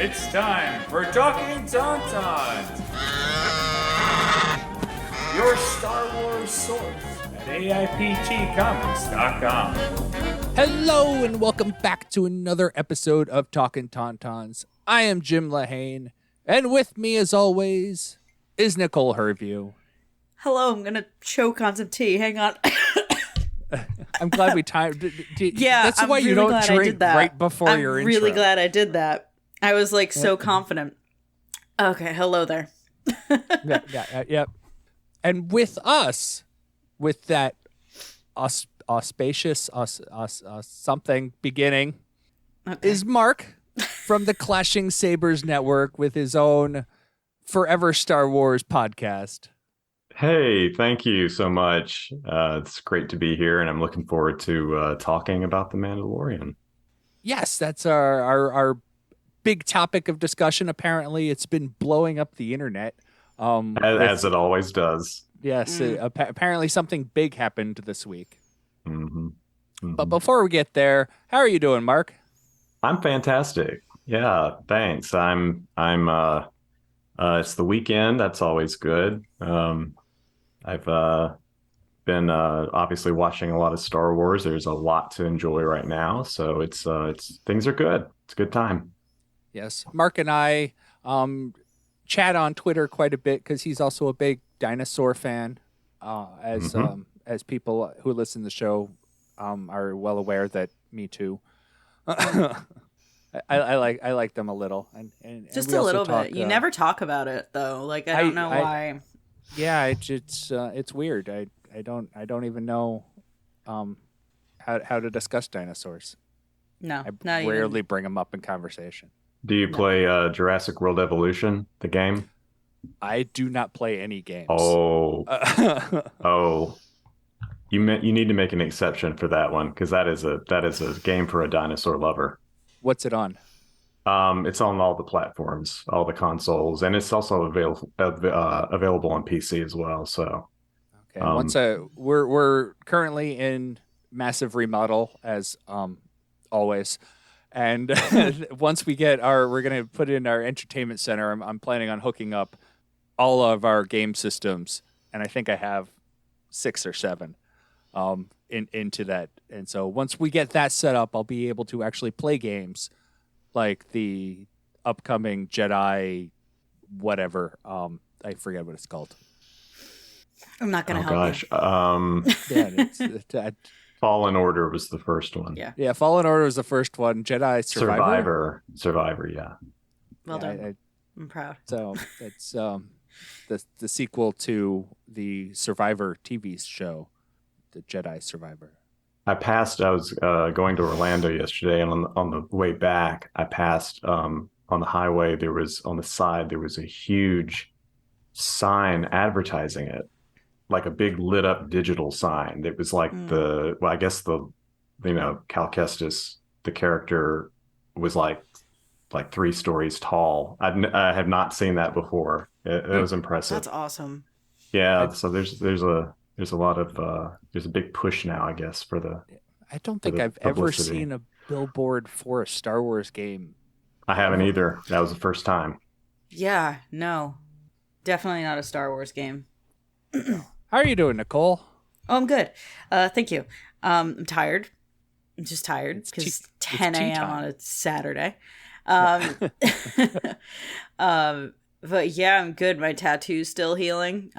It's time for Talkin Tauntauns, your Star Wars source at AIPTcomics.com. Hello and welcome back to another episode of Talkin Tauntauns. I am Jim Lahane, and with me as always is Nicole Herview. Hello, I'm gonna choke on some tea. Hang on. I'm glad we timed. Yeah, that's I'm why really you don't glad I drink did that. right before I'm your intro. really glad I did that. I was like so confident. Okay, hello there. Yep. And with us, with that auspicious something beginning, is Mark from the Clashing Sabers Network with his own Forever Star Wars podcast. Hey, thank you so much. It's great to be here, and I'm looking forward to talking about The Mandalorian. Yes, that's our big topic of discussion. Apparently, it's been blowing up the internet. As it always does. Yes, apparently something big happened this week. Mm-hmm. Mm-hmm. But before we get there, how are you doing, Mark? I'm fantastic. Yeah, thanks. I'm it's the weekend. That's always good. I've been obviously watching a lot of Star Wars. There's a lot to enjoy right now, so it's things are good. It's a good time. Yes, Mark and I chat on Twitter quite a bit because he's also a big dinosaur fan. As people who listen to the show are well aware that me too. I like them a little, and Just we a also little talk, bit. You never talk about it though. Like I don't know why. Yeah, it's weird. I don't even know how to discuss dinosaurs. No, I not rarely even. bring them up in conversation. Do you play Jurassic World Evolution, the game? I do not play any games. Oh, you need to make an exception for that one because that is a game for a dinosaur lover. What's it on? It's on all the platforms, all the consoles, and it's also available on PC as well. So, okay. We're currently in massive remodel as always, and once we get we're gonna put in our entertainment center. I'm planning on hooking up all of our game systems, and I think I have 6 or 7 into that. And so once we get that set up, I'll be able to actually play games like the upcoming Jedi whatever. I forget what it's called. I'm not gonna help gosh. Yeah, Fallen Order was the first one. Yeah. Fallen Order was the first one. Jedi Survivor. Yeah. Well done. I'm proud. So it's the sequel to the Survivor TV show, the Jedi Survivor. I was going to Orlando yesterday, and on the way back, I passed on the highway. On the side there was a huge sign advertising it, like a big lit up digital sign. It was like Cal Kestis, the character, was like 3 stories tall. I have not seen that before. It was impressive. That's awesome. Yeah. So there's a lot of there's a big push now, I guess, for the. I don't think I've ever seen a billboard for a Star Wars game. I haven't either. That was the first time. Yeah. No. Definitely not a Star Wars game. How are you doing, Nicole? Oh, I'm good. Thank you. I'm tired. I'm just tired because 10 a.m. on a Saturday. But yeah, I'm good. My tattoo's still healing.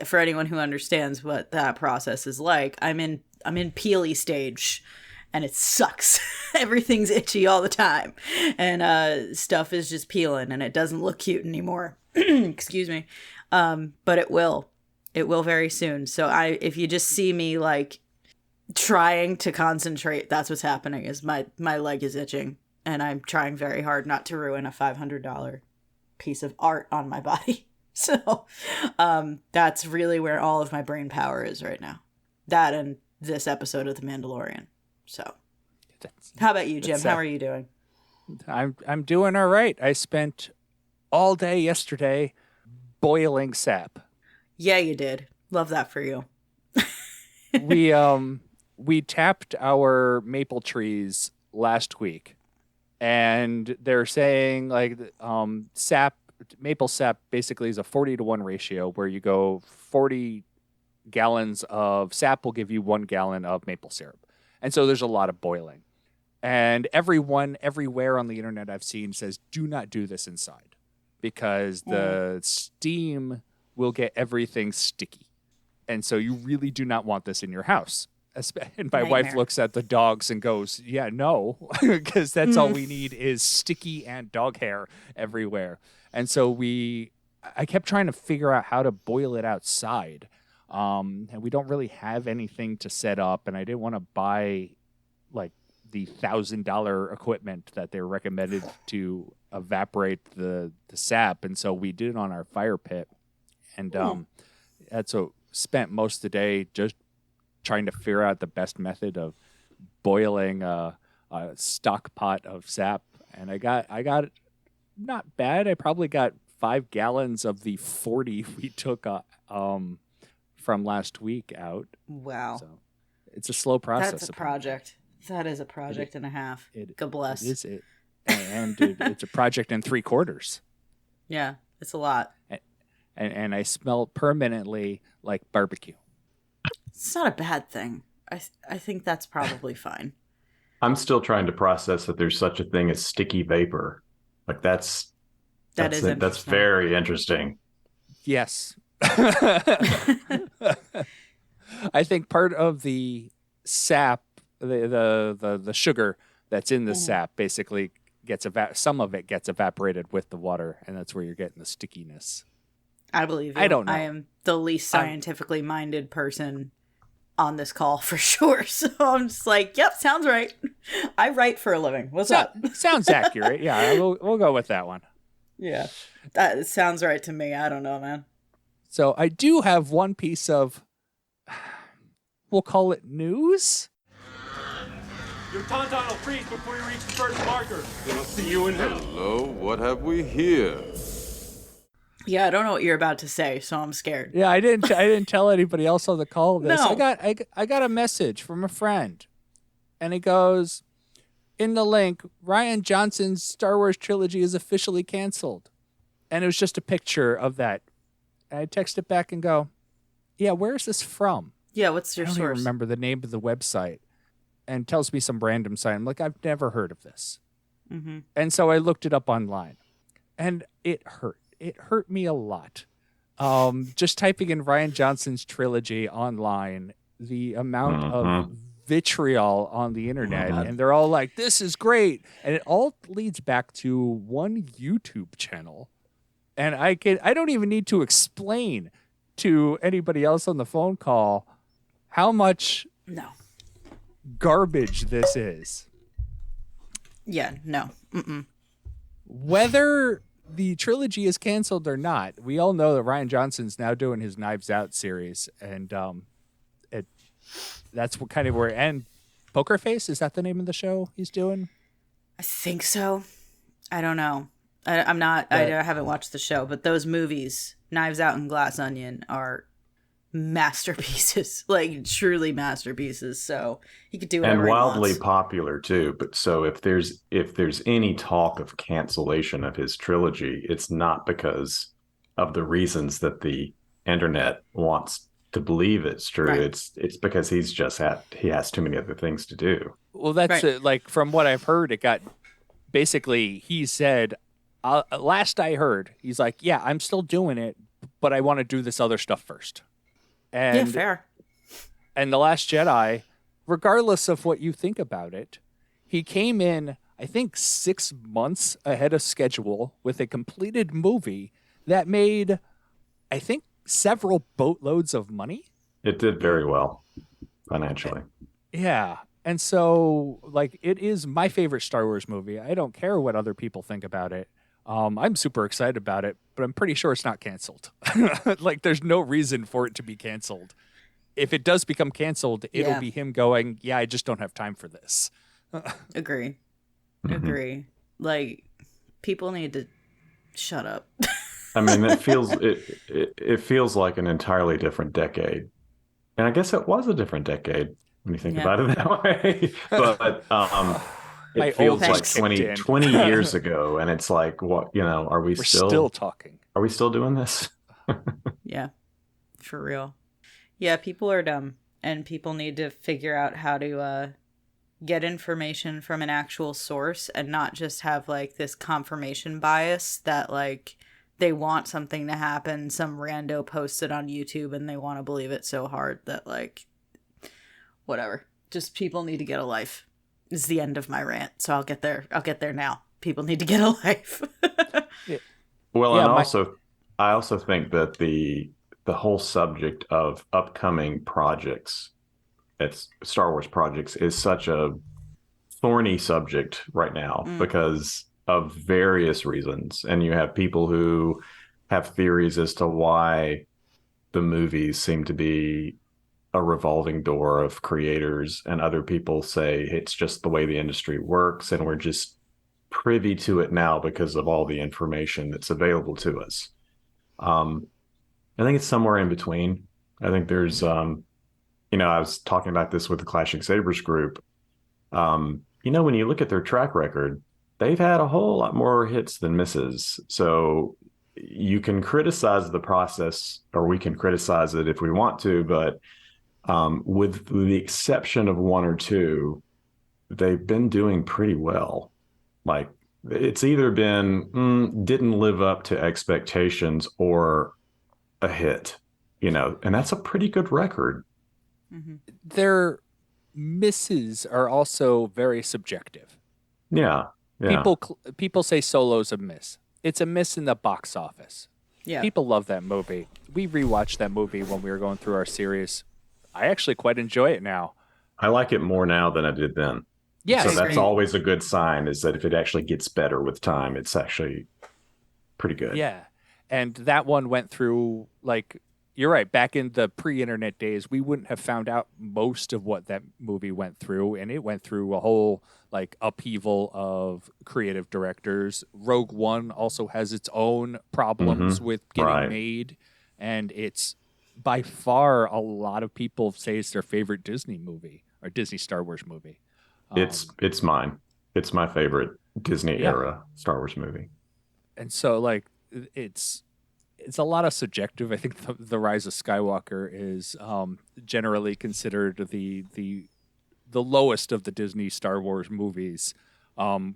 For anyone who understands what that process is like, I'm in peely stage, and it sucks. Everything's itchy all the time, and stuff is just peeling, and it doesn't look cute anymore. Excuse me. But it will very soon. So if you just see me like trying to concentrate, that's what's happening. Is my leg is itching, and I'm trying very hard not to ruin a $500 piece of art on my body. So that's really where all of my brain power is right now. That and this episode of The Mandalorian. So how about you, Jim? How are you doing? I'm doing all right. I spent all day yesterday boiling sap. Yeah, you did. Love that for you. We tapped our maple trees last week, and they're saying like sap, maple sap basically is a 40-to-1 ratio where you go 40 gallons of sap will give you 1 gallon of maple syrup. And so there's a lot of boiling. And everyone everywhere on the internet I've seen says do not do this inside because the steam will get everything sticky. And so you really do not want this in your house. And my wife looks at the dogs and goes, yeah, no, because that's all we need is sticky and dog hair everywhere. And so I kept trying to figure out how to boil it outside. And we don't really have anything to set up. And I didn't want to buy like the $1,000 equipment that they're recommended to evaporate the sap. And so we did it on our fire pit. And that's what spent most of the day just trying to figure out the best method of boiling a stock pot of sap. And I got it not bad. I probably got 5 gallons of the 40 we took from last week out. Wow. So it's a slow process. That's a project. That is a project and a half. God bless. It is it. And it's a project in 3 quarters. Yeah, it's a lot. And I smell permanently like barbecue. It's not a bad thing. I think that's probably fine. I'm still trying to process that there's such a thing as sticky vapor. Like that's very interesting. Yes. I think part of the sap, the sugar that's in the sap basically gets some of it gets evaporated with the water, and that's where you're getting the stickiness. I believe you. I don't know. I am the least scientifically minded person on this call for sure. So I'm just like, yep, sounds right. I write for a living. What's up? Sounds accurate. Yeah, we'll go with that one. Yeah, that sounds right to me. I don't know, man. So I do have one piece of, we'll call it news. Your tauntaun will freeze before you reach the first marker. Then I'll see you in hell. Hello, what have we here? Yeah, I don't know what you're about to say, so I'm scared. Yeah, I didn't tell anybody else on the call this. No. I got a message from a friend, and it goes, in the link, Rian Johnson's Star Wars trilogy is officially canceled. And it was just a picture of that. And I text it back and go, yeah, where's this from? Yeah, what's your I don't source? even remember the name of the website. And tells me some random site. I'm like, I've never heard of this. Mm-hmm. And so I looked it up online. And it hurt. It hurt me a lot. Just typing in Rian Johnson's trilogy online, the amount of vitriol on the internet, and they're all like, this is great. And it all leads back to one YouTube channel. And I don't even need to explain to anybody else on the phone call how much garbage this is. Yeah, no. Mm-mm. Whether the trilogy is canceled or not, we all know that Rian Johnson's now doing his Knives Out series, and that's what kind of where. And Poker Face, is that the name of the show he's doing? I think so. I don't know. I'm not. I haven't watched the show, but those movies, Knives Out and Glass Onion, are masterpieces, like truly masterpieces. So he could do whatever and wildly he wants. Popular too. But so if there's any talk of cancellation of his trilogy, it's not because of the reasons that the internet wants to believe it's true. Right. It's because he has too many other things to do. Well, that's Right. like from what I've heard, it got basically he said last I heard, he's like, yeah, I'm still doing it, but I want to do this other stuff first. And, Yeah, fair. And The Last Jedi, regardless of what you think about it, he came in, I think, 6 months ahead of schedule with a completed movie that made, I think, several boatloads of money. It did very well financially. Yeah. And so, like, it is my favorite Star Wars movie. I don't care what other people think about it. I'm super excited about it, but I'm pretty sure it's not canceled. Like, there's no reason for it to be canceled. If it does become canceled, it'll be him going, yeah, I just don't have time for this. Agree. Mm-hmm. Agree. Like, people need to shut up. I mean, it feels like an entirely different decade. And I guess it was a different decade when you think about it that way. But My It feels old like kicked 20, in. 20 years ago, and it's like, what, are we We're still talking. are we still doing this? Yeah, for real. Yeah, people are dumb, and people need to figure out how to get information from an actual source and not just have like this confirmation bias that like they want something to happen, some rando posted on YouTube, and they want to believe it so hard that like whatever. Just people need to get a life. Is the end of my rant. So I'll get there. I'll get there now. People need to get a life. Well, Yeah, and I also think that the whole subject of upcoming projects, it's Star Wars projects, is such a thorny subject right now because of various reasons. And you have people who have theories as to why the movies seem to be a revolving door of creators, and other people say it's just the way the industry works and we're just privy to it now because of all the information that's available to us. I think it's somewhere in between. I think there's I was talking about this with the Clashing Sabers group. When you look at their track record, they've had a whole lot more hits than misses. So you can criticize the process, or we can criticize it if we want to, but with the exception of one or two, they've been doing pretty well. Like, it's either been didn't live up to expectations or a hit, and that's a pretty good record. Their misses are also very subjective. Yeah. People say Solo's a miss. It's a miss in the box office. Yeah. People love that movie. We rewatched that movie when we were going through our series. I actually quite enjoy it now. I like it more now than I did then. Yes. So that's always a good sign, is that if it actually gets better with time, it's actually pretty good. Yeah. And that one went through, like, you're right, back in the pre-internet days, we wouldn't have found out most of what that movie went through, and it went through a whole, like, upheaval of creative directors. Rogue One also has its own problems with getting made, and it's by far a lot of people say it's their favorite Disney movie, or Disney Star Wars movie. It's mine. It's my favorite Disney era Star Wars movie. And so, like, it's a lot of subjective. I think the Rise of Skywalker is generally considered the lowest of the Disney Star Wars movies,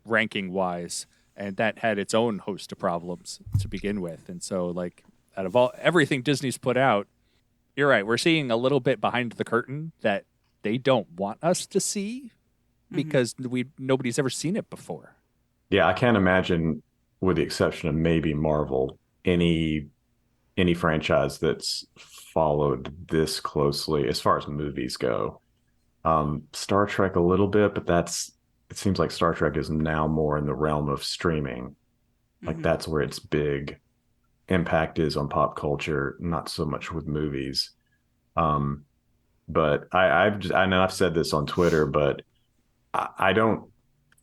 ranking wise, and that had its own host of problems to begin with. And so, like, out of everything Disney's put out, you're right, we're seeing a little bit behind the curtain that they don't want us to see because nobody's ever seen it before. Yeah, I can't imagine, with the exception of maybe Marvel, any franchise that's followed this closely as far as movies go. Star Trek a little bit, but it seems like Star Trek is now more in the realm of streaming. Like, that's where its big impact is on pop culture, not so much with movies. But I know I've said this on Twitter, but I don't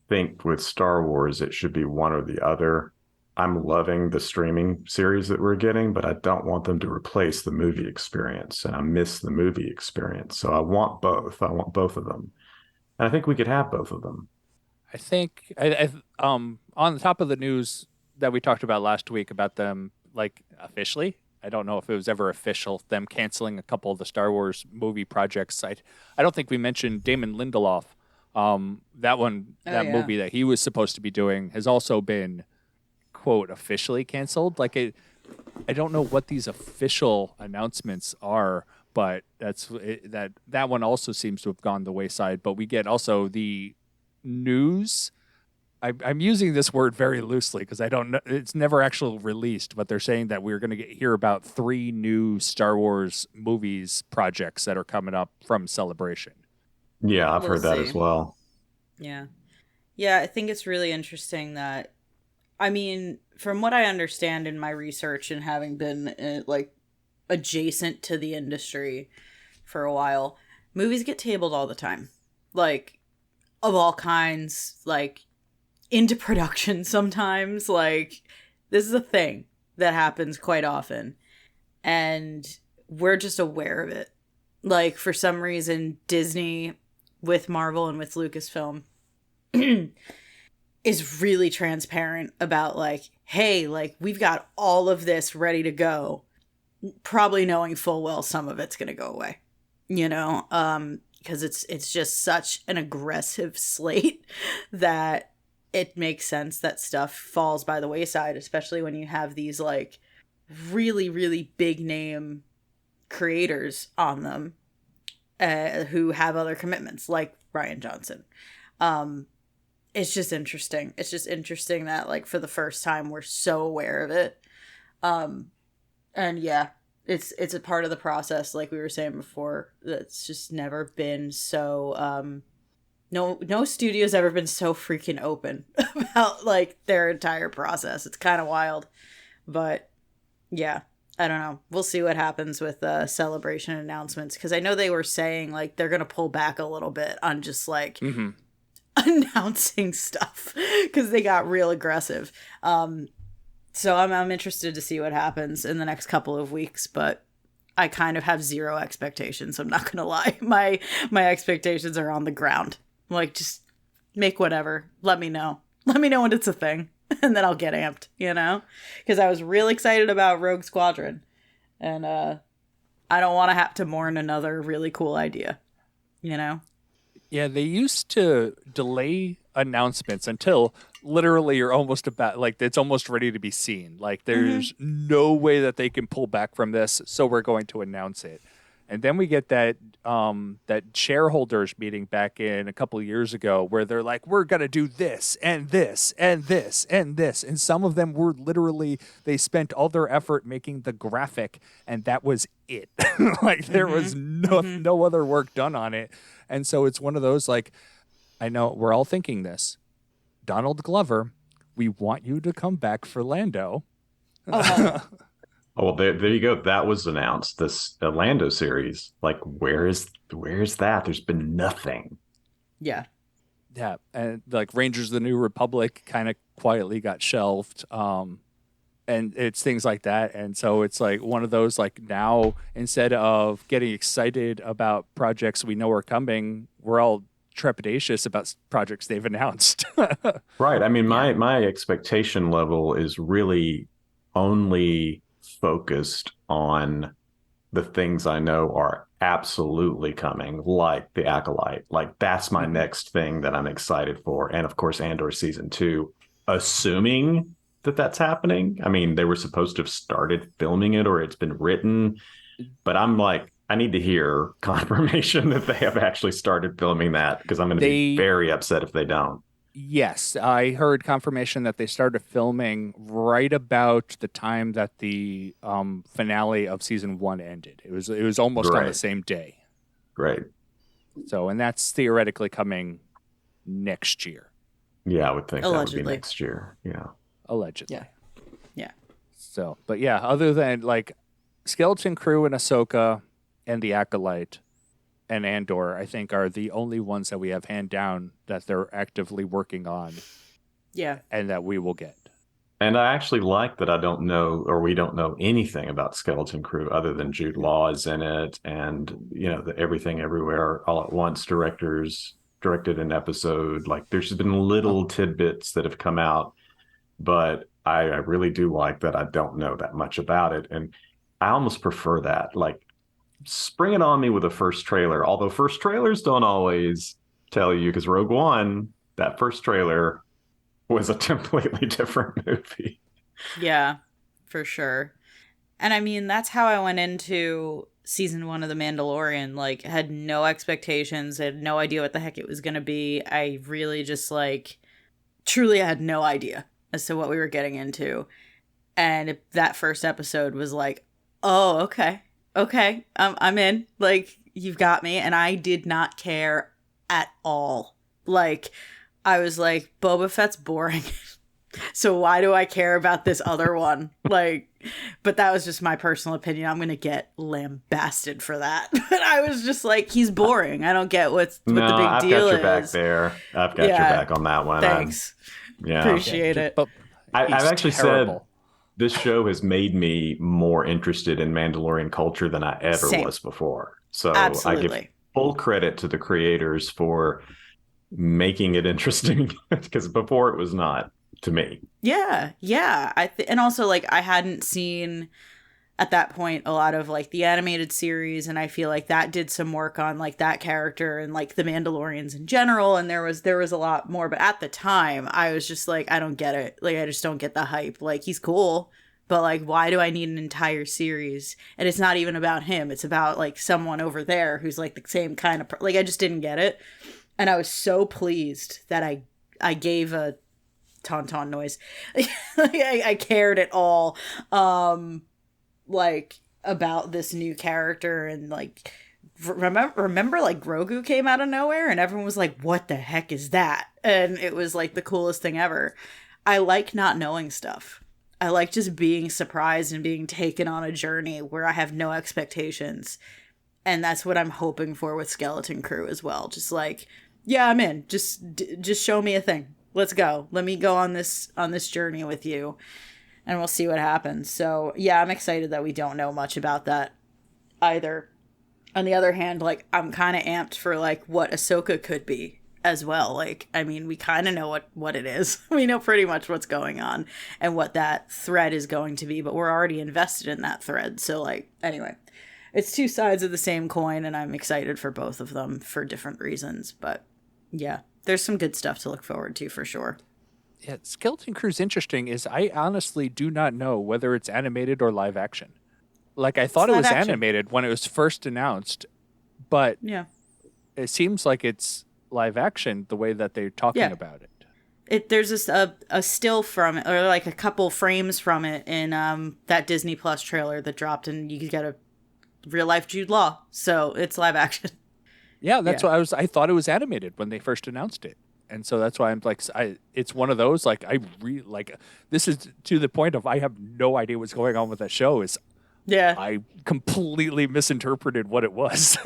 think with Star Wars it should be one or the other. I'm loving the streaming series that we're getting, but I don't want them to replace the movie experience, and I miss the movie experience. So I want both. I want both of them, and I think we could have both of them. I think on the top of the news that we talked about last week about them, like, officially, I don't know if it was ever official, them canceling a couple of the Star Wars movie projects. I don't think we mentioned Damon Lindelof. That movie that he was supposed to be doing has also been, quote, officially canceled. Like, I don't know what these official announcements are, but that one also seems to have gone the wayside. But we get also the news. I'm using this word very loosely because I don't know. It's never actually released, but they're saying that we're going to hear about 3 new Star Wars movies projects that are coming up from Celebration. Yeah, I've heard that as well. Yeah. Yeah, I think it's really interesting that, I mean, from what I understand in my research and having been like adjacent to the industry for a while, movies get tabled all the time. Like, of all kinds, like, into production sometimes. Like, this is a thing that happens quite often, and we're just aware of it. Like, for some reason, Disney with Marvel and with Lucasfilm is really transparent about like, hey, like we've got all of this ready to go, probably knowing full well some of it's going to go away, you know, because it's just such an aggressive slate that it makes sense that stuff falls by the wayside, especially when you have these like really, really big name creators on them who have other commitments like Rian Johnson. It's just interesting. It's just interesting that like for the first time we're so aware of it. And yeah, it's a part of the process, like we were saying before, that's just never been so no studio's ever been so freaking open about like their entire process. It's kind of wild. But yeah, I don't know. We'll see what happens with celebration announcements, because I know they were saying like they're gonna pull back a little bit on just like announcing stuff because they got real aggressive. So I'm interested to see what happens in the next couple of weeks, but I kind of have zero expectations. I'm not gonna lie. My expectations are on the ground. Like, just make whatever. Let me know. Let me know when it's a thing, and then I'll get amped. You know, because I was real excited about Rogue Squadron, and I don't want to have to mourn another really cool idea. You know. Yeah, they used to delay announcements until literally you're almost about like it's almost ready to be seen. Like there's no way that they can pull back from this, so we're going to announce it. And then we get that that shareholders meeting back in a couple of years ago where they're like, we're gonna do this and this and this and this. And some of them were literally, they spent all their effort making the graphic and that was it. Like there was no other work done on it. And so it's one of those like, I know we're all thinking this. Donald Glover, we want you to come back for Lando. Oh, well, there you go. That was announced. This Lando series. Like, where's that? There's been nothing. Yeah. Yeah, and like Rangers of the New Republic kind of quietly got shelved. And it's things like that. And so it's like one of those, like now instead of getting excited about projects we know are coming, we're all trepidatious about projects they've announced. Right. I mean, my expectation level is really only focused on the things I know are absolutely coming, like the Acolyte. Like that's my next thing that I'm excited for. And of course, Andor season 2, assuming that that's happening. I mean, they were supposed to have started filming it or it's been written, but I'm like, I need to hear confirmation that they have actually started filming that, because I'm going to be very upset if they don't. Yes, I heard confirmation that they started filming right about the time that the finale of season 1 ended. It was almost on the same day. Great. So, and that's theoretically coming next year. Yeah, I would think Allegedly. that would be next year. Yeah. Allegedly. Yeah. So, but yeah, other than like Skeleton Crew and Ahsoka and the Acolyte and Andor, I think are the only ones that we have hand down that they're actively working on. Yeah. And that we will get. And I actually like that I don't know, or we don't know anything about Skeleton Crew other than Jude Law is in it. And, you know, the Everything Everywhere All at Once directors directed an episode. Like there's been little tidbits that have come out, but I really do like that I don't know that much about it. And I almost prefer that. Like, spring it on me with a first trailer, although first trailers don't always tell you, because Rogue One, that first trailer was a completely different movie. Yeah, for sure. And I mean, that's how I went into season 1 of The Mandalorian. Like, had no expectations, had no idea what the heck it was going to be. I really just like, truly had no idea as to what we were getting into. And that first episode was like, oh, okay, I'm in. Like, you've got me. And I did not care at all. Like, I was like, Boba Fett's boring. So why do I care about this other one? Like, but that was just my personal opinion. I'm going to get lambasted for that. But I was just like, he's boring. I don't get what the big deal is. I've got your back there. I've got your back on that one. Thanks. Appreciate it. But I've actually terrible. said this show has made me more interested in Mandalorian culture than I ever was before. So Absolutely. I give full credit to the creators for making it interesting because before it was not to me. Yeah, yeah. And also like I hadn't seen at that point a lot of like the animated series, and I feel like that did some work on like that character and like the Mandalorians in general, and there was a lot more, but at the time I was just like, I don't get it. Like I just don't get the hype. Like he's cool, but like why do I need an entire series? And it's not even about him. It's about like someone over there who's like the same kind of like I just didn't get it. And I was so pleased that I gave a tauntaun noise. I cared at all. Like about this new character, and like remember like Grogu came out of nowhere and everyone was like, what the heck is that? And it was like the coolest thing ever. I like not knowing stuff. I like just being surprised and being taken on a journey where I have no expectations. And that's what I'm hoping for with Skeleton Crew as well. Just like, yeah, I'm in. Just show me a thing. Let's go. Let me go on this journey with you. And we'll see what happens. So, yeah, I'm excited that we don't know much about that either. On the other hand, like, I'm kind of amped for, like, what Ahsoka could be as well. Like, I mean, we kind of know what it is. We know pretty much what's going on and what that thread is going to be, but we're already invested in that thread. So, like, anyway, it's two sides of the same coin, and I'm excited for both of them for different reasons. But, yeah, there's some good stuff to look forward to for sure. Yeah, Skeleton Crew's interesting is I honestly do not know whether it's animated or live action. Like I thought it was animated when it was first announced, but yeah, it seems like it's live action the way that they're talking about it. There's this a still from it, or like a couple frames from it in that Disney Plus trailer that dropped, and you could get a real life Jude Law, so it's live action. Yeah, that's what I thought it was animated when they first announced it. And so that's why I'm like, it's one of those, like, I really, like, this is to the point of I have no idea what's going on with that show. I completely misinterpreted what it was.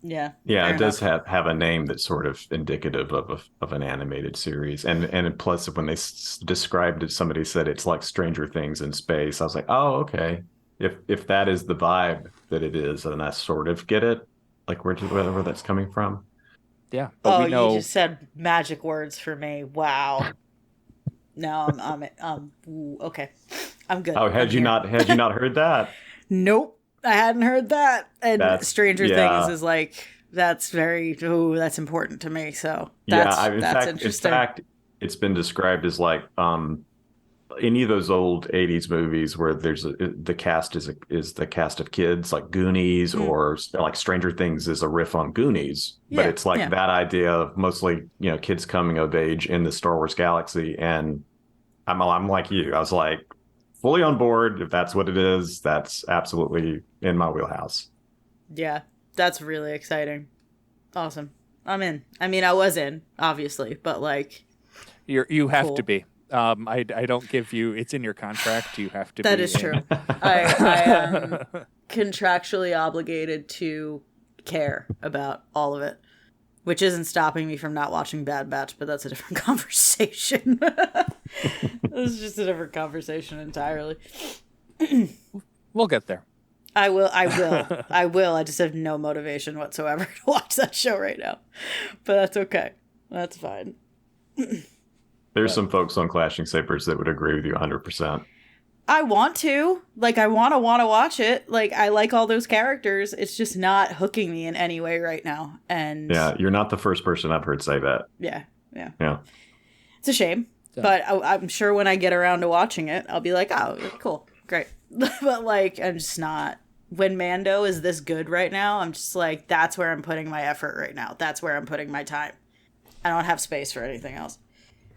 Yeah. Yeah, it does have a name that's sort of indicative of an animated series. And plus, when they described it, somebody said it's like Stranger Things in space. I was like, oh, okay. If that is the vibe that it is, then I sort of get it, like where that's coming from. Yeah. But we know... you just said magic words for me. Wow. No, I'm okay. I'm good. Oh, had you not heard that? Nope, I hadn't heard that. And Stranger Things is like that's important to me. So that's interesting. In fact, it's been described as like any of those old 80s movies where there's the cast is the cast of kids, like Goonies, or like Stranger Things is a riff on Goonies, but it's like that idea of mostly, kids coming of age in the Star Wars galaxy. And I'm like you, I was like fully on board. If that's what it is, that's absolutely in my wheelhouse. Yeah, that's really exciting. Awesome. I'm in. I mean, I was in, obviously, but like you have to be. I don't give you, it's in your contract, you have to that be. That is true. I am contractually obligated to care about all of it, which isn't stopping me from not watching Bad Batch, but that's a different conversation. It's just a different conversation entirely. We'll get there. I will. I just have no motivation whatsoever to watch that show right now, but that's okay. That's fine. There's some folks on Clashing Sabers that would agree with you 100%. I want to. Like, I want to watch it. Like, I like all those characters. It's just not hooking me in any way right now. And yeah, you're not the first person I've heard say that. Yeah. It's a shame. So. But I'm sure when I get around to watching it, I'll be like, oh, cool. Great. But, like, I'm just not. When Mando is this good right now, I'm just like, that's where I'm putting my effort right now. That's where I'm putting my time. I don't have space for anything else.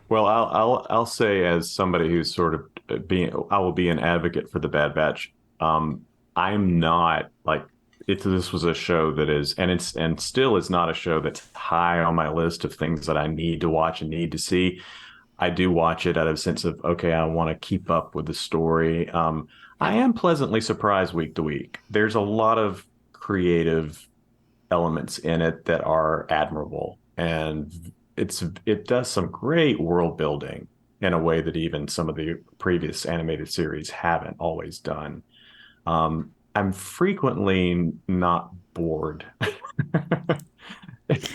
Well, I'll say, as somebody who's sort of I will be an advocate for the Bad Batch. I'm not like, if this was a show that is, and still is not a show that's high on my list of things that I need to watch and need to see. I do watch it out of a sense of, okay, I want to keep up with the story. I am pleasantly surprised week to week. There's a lot of creative elements in it that are admirable, and it does some great world building in a way that even some of the previous animated series haven't always done. I'm frequently not bored.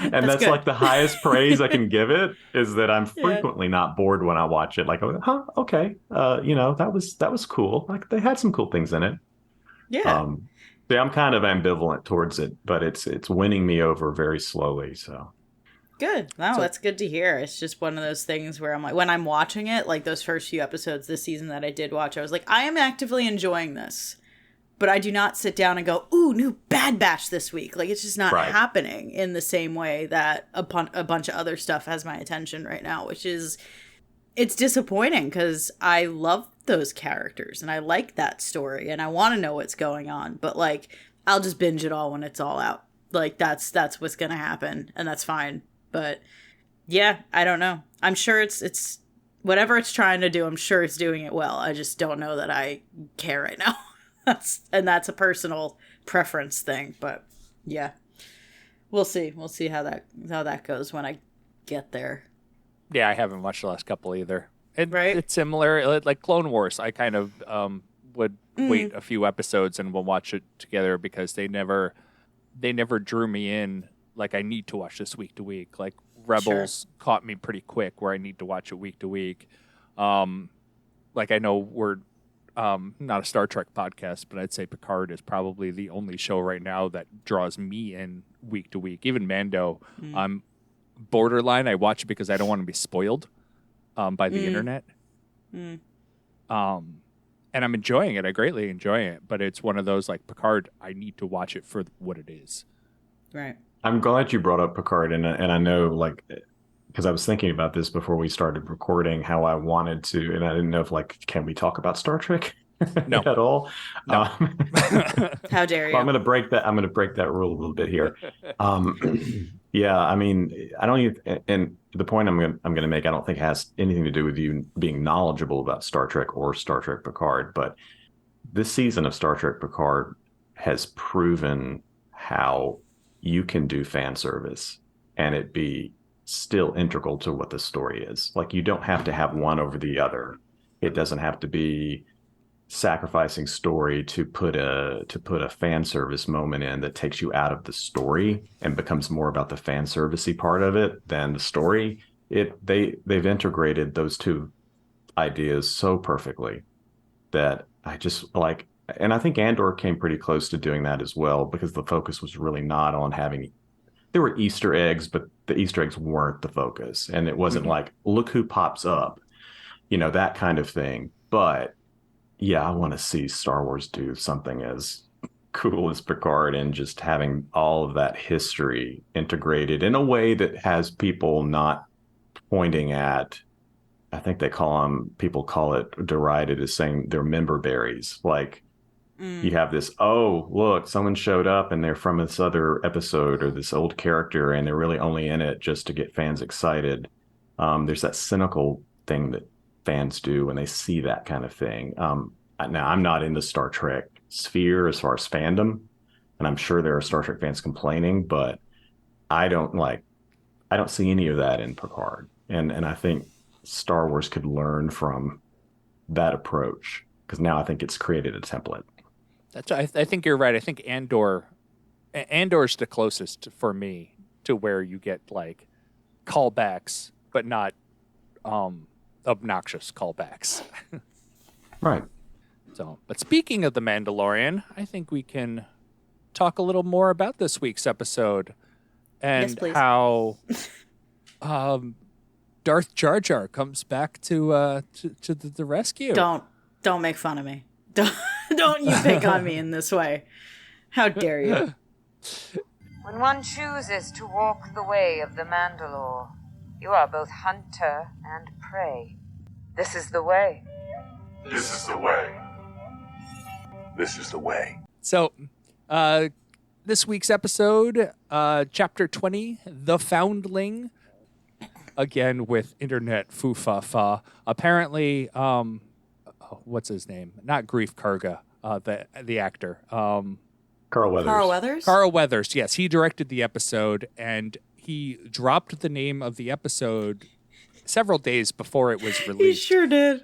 And that's good. like the highest praise I can give it, is that I'm frequently not bored when I watch it. Like, okay, that was cool. Like, they had some cool things in it. Yeah. Yeah, I'm kind of ambivalent towards it, but it's winning me over very slowly. So Good. No, that's good to hear. It's just one of those things where I'm like, when I'm watching it, like those first few episodes this season that I did watch, I was like, I am actively enjoying this. But I do not sit down and go, ooh, new Bad Batch this week. Like, it's just not happening in the same way that a bunch of other stuff has my attention right now, which is, it's disappointing because I love those characters and I like that story and I want to know what's going on. But, like, I'll just binge it all when it's all out. Like, that's what's going to happen, and that's fine. But yeah, I don't know. I'm sure it's whatever it's trying to do, I'm sure it's doing it well. I just don't know that I care right now. That's a personal preference thing, but yeah. We'll see. We'll see how that goes when I get there. Yeah, I haven't watched the last couple either. Right? It's similar, like Clone Wars. I kind of would wait a few episodes and we'll watch it together because they never drew me in. Like, I need to watch this week to week. Like, Rebels caught me pretty quick where I need to watch it week to week. Like, I know we're not a Star Trek podcast, but I'd say Picard is probably the only show right now that draws me in week to week. Even Mando, I'm borderline. I watch it because I don't want to be spoiled by the internet. And I'm enjoying it. I greatly enjoy it. But it's one of those, like, Picard, I need to watch it for what it is. Right. I'm glad you brought up Picard, and I know, like, because I was thinking about this before we started recording, how I wanted to, and I didn't know if, like, can we talk about Star Trek No. at all? No. How dare you? Well, I'm going to break that rule a little bit here. Yeah, I mean, I don't even, and the point I'm going to make, I don't think has anything to do with you being knowledgeable about Star Trek or Star Trek Picard, but this season of Star Trek Picard has proven how you can do fan service and it be still integral to what the story is. Like, you don't have to have one over the other. It doesn't have to be sacrificing story to put a fan service moment in that takes you out of the story and becomes more about the fan servicey part of it than the story. They've integrated those two ideas so perfectly that I just like. And I think Andor came pretty close to doing that as well, because the focus was really not on having. There were Easter eggs, but the Easter eggs weren't the focus. And it wasn't like, look who pops up, that kind of thing. But yeah, I want to see Star Wars do something as cool as Picard and just having all of that history integrated in a way that has people not pointing at, I think people call it derided as saying they're member berries. Like, you have this, oh, look, someone showed up and they're from this other episode or this old character and they're really only in it just to get fans excited. There's that cynical thing that fans do when they see that kind of thing. Now, I'm not in the Star Trek sphere as far as fandom, and I'm sure there are Star Trek fans complaining, but I don't see any of that in Picard. And I think Star Wars could learn from that approach, because now I think it's created a template. I think you're right. I think Andor's the closest for me to where you get, like, callbacks, but not obnoxious callbacks. Right. So, but speaking of The Mandalorian, I think we can talk a little more about this week's episode and how Darth Jar Jar comes back to the rescue. Don't make fun of me. Don't you pick on me in this way. How dare you? When one chooses to walk the way of the Mandalore, you are both hunter and prey. This is the way. This is the way. This is the way. So, this week's episode, Chapter 20, The Foundling, again with internet foo-fa-fa. Apparently, what's his name? Not Grief Karga, the actor. Carl Weathers. Carl Weathers, yes. He directed the episode, and he dropped the name of the episode several days before it was released. He sure did.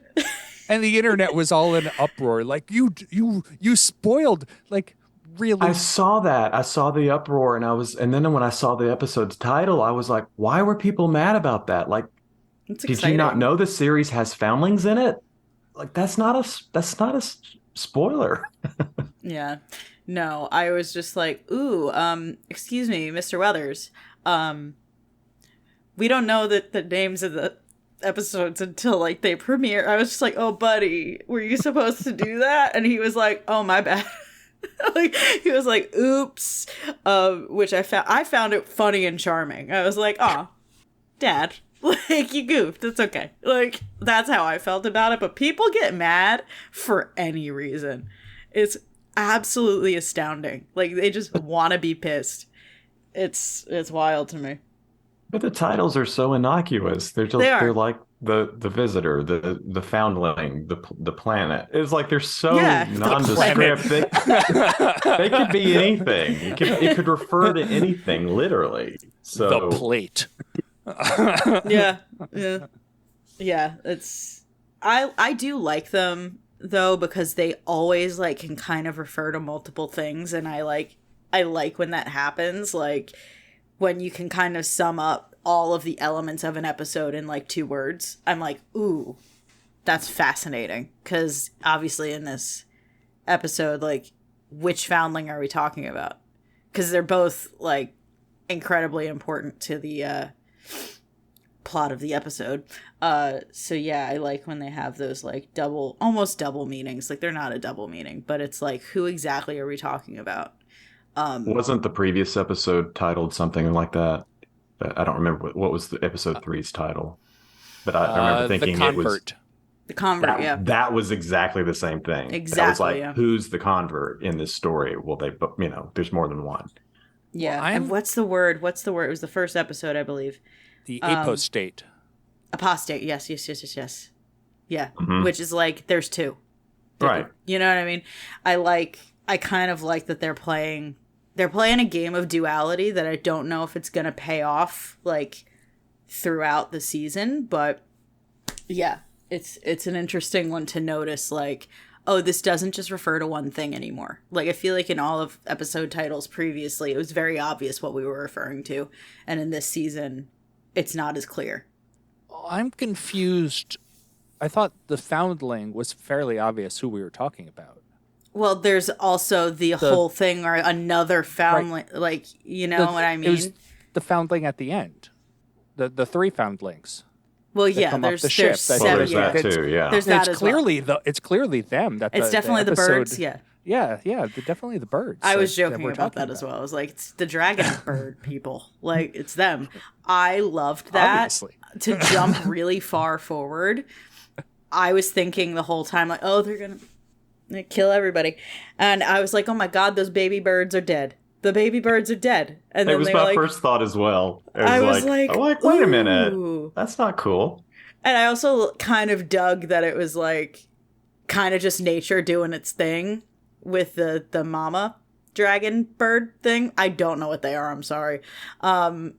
And the internet was all in uproar. Like, you spoiled. Like, really. I saw that. I saw the uproar, and then when I saw the episode's title, I was like, why were people mad about that? Like, It's did exciting. you not know the series has foundlings in it? Like, that's not a spoiler. Yeah. No, I was just like, ooh, excuse me, Mr. Weathers. We don't know the names of the episodes until like they premiere. I was just like, oh buddy, were you supposed to do that? And he was like, oh my bad. Like he was like, oops. Which I found it funny and charming. I was like, oh, Dad. Like, you goofed. It's okay. Like, that's how I felt about it. But people get mad for any reason. It's absolutely astounding. Like, they just want to be pissed. It's wild to me. But the titles are so innocuous. They are. They're like the visitor, the foundling, the planet. It's like they're so Yeah, nondescript. They could be anything. It could refer to anything, literally. So The plate. Yeah. It's I do like them though, because they always like can kind of refer to multiple things, and I like when that happens, like when you can kind of sum up all of the elements of an episode in like 2 words. I'm like, ooh, that's fascinating, because obviously in this episode, like, which foundling are we talking about? Because they're both like incredibly important to the plot of the episode. So yeah, I like when they have those like almost double meanings. Like, they're not a double meaning, but it's like, who exactly are we talking about? wasn't the previous episode titled something like that? I don't remember what was the episode 3's title, but I remember thinking the it was convert. The convert. Yeah. that was exactly the same thing. Exactly, I was like, yeah. who's the convert in this story? Well, there's more than one. Yeah. Well, and what's the word? It was the first episode, I believe. The apostate. Apostate. Yes. Yeah. Mhm. Which is like, there's 2. Right. You know what I mean? I kind of like that they're playing a game of duality that I don't know if it's going to pay off like throughout the season, but yeah, it's an interesting one to notice, like, oh, this doesn't just refer to one thing anymore. Like, I feel like in all of episode titles previously, it was very obvious what we were referring to, and in this season, it's not as clear. I'm confused. I thought the foundling was fairly obvious who we were talking about. Well, there's also the whole thing, or another foundling, like, you know what I mean? It was the foundling at the end. The 3 foundlings. Well, that yeah, come off there's the ship. there's Well, seven, there's yeah. that too. Yeah. There's that It's as clearly well. it's clearly them. That It's definitely the episode, birds. Yeah, definitely the birds. I was that joking we're about talking that as well. I was like, it's the dragon bird people. Like, it's them. I loved that. Obviously. To jump really far forward, I was thinking the whole time, like, oh, they're gonna kill everybody, and I was like, oh my god, those baby birds are dead. The baby birds are dead. And then It was they my were like, first thought as well. It was I was like, wait a minute. ooh. That's not cool. And I also kind of dug that it was like kind of just nature doing its thing with the mama dragon bird thing. I don't know what they are. I'm sorry. That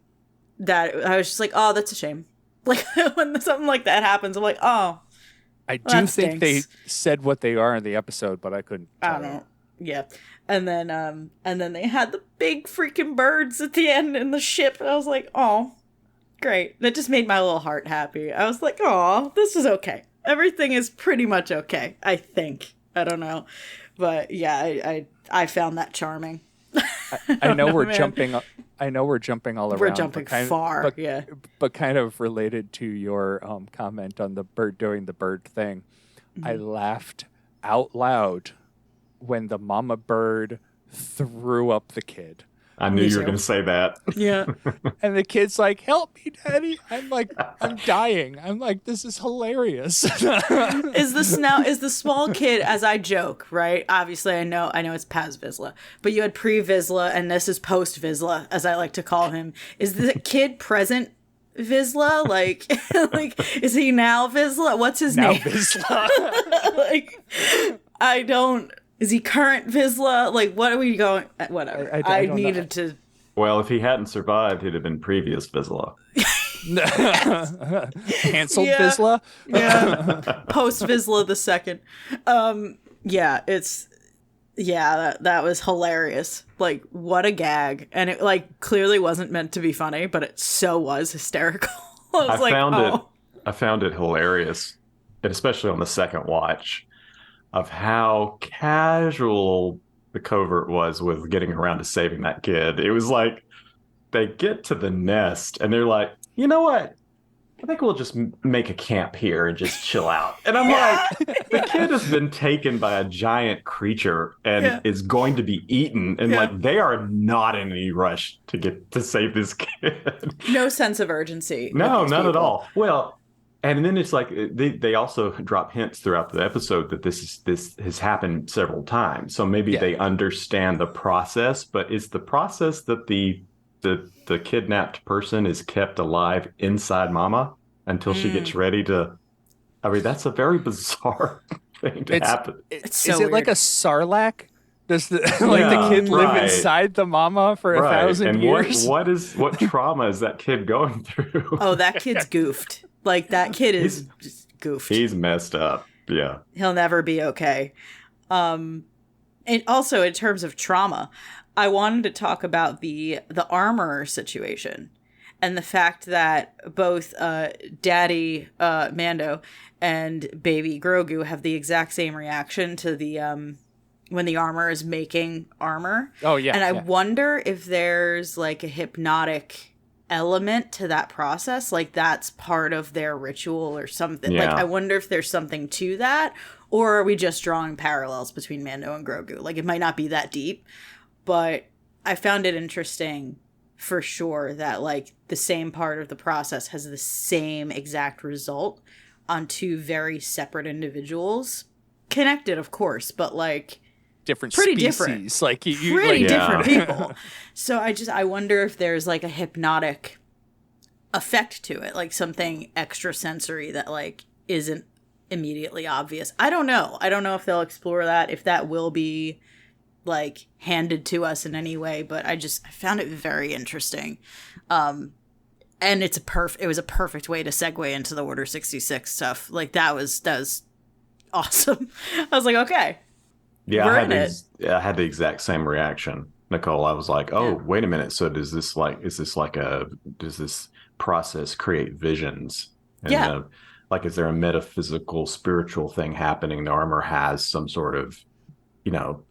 I was just like, oh, that's a shame. Like, when something like that happens, I'm like, oh, I do that think they stinks. said what they are in the episode, but I couldn't. I tell don't you. know. Yeah. And then they had the big freaking birds at the end in the ship. And I was like, oh, great. That just made my little heart happy. I was like, oh, this is okay. Everything is pretty much okay, I think. I don't know. But yeah, I found that charming. I know we're man. jumping. I know we're jumping all around. We're jumping far, but, yeah. But kind of related to your comment on the bird doing the bird thing, I Mm-hmm. laughed out loud when the mama bird threw up the kid. I knew Me you were too. going to say that. Yeah. And the kid's like, "Help me, Daddy!" I'm like, "I'm dying." I'm like, "This is hilarious." Is the small kid, as I joke, right? Obviously, I know it's Paz Vizsla, but you had pre-Vizsla, and this is post-Vizsla, as I like to call him. Is the kid present Vizsla? Like, is he now Vizsla? What's his Now name? Vizsla. Like, I don't. Is he current Vizsla? Like, what are we going? Whatever. I I don't needed know. to. Well, if he hadn't survived, he'd have been previous Vizsla. Canceled Yeah. Vizsla. Yeah. Post Vizsla the second. Yeah, Yeah, that was hilarious. Like, what a gag. And it, like, clearly wasn't meant to be funny, but it so was hysterical. I was I found it hilarious, and especially on the second watch, of how casual the covert was with getting around to saving that kid. It was like they get to the nest and they're like, you know what? I think we'll just make a camp here and just chill out. And I'm like, the kid has been taken by a giant creature and is going to be eaten. And like, they are not in any rush to get to save this kid. No sense of urgency. No, none at all. Well, and then it's like they also drop hints throughout the episode that this has happened several times. So maybe they understand the process, but it's the process that the kidnapped person is kept alive inside Mama until she gets ready to. I mean, that's a very bizarre thing to happen. It's so is it weird. like a sarlacc? Does the the kid live inside the mama for 1,000 years? What trauma is that kid going through? Oh, that kid's goofed. Like, that kid is just goofed. He's messed up. Yeah. He'll never be okay. And also, in terms of trauma, I wanted to talk about the armor situation and the fact that both Daddy Mando and Baby Grogu have the exact same reaction to the when the armor is making armor. Oh, yeah. And I wonder if there's like a hypnotic element to that process, like that's part of their ritual or something. Yeah. Like, I wonder if there's something to that, or are we just drawing parallels between Mando and Grogu? Like, it might not be that deep, but I found it interesting for sure that like the same part of the process has the same exact result on two very separate individuals, connected of course, but like different pretty species. different. Like you pretty like, different people. So I wonder if there's like a hypnotic effect to it, like something extrasensory that like isn't immediately obvious. I don't know if they'll explore that, if that will be like handed to us in any way, but I found it very interesting. And it was a perfect way to segue into the Order 66 stuff. Like that was awesome. I was like, okay. Yeah, I had the exact same reaction, Nicole. I was like, oh, wait a minute. So does this process create visions? And like, is there a metaphysical, spiritual thing happening? The armor has some sort of,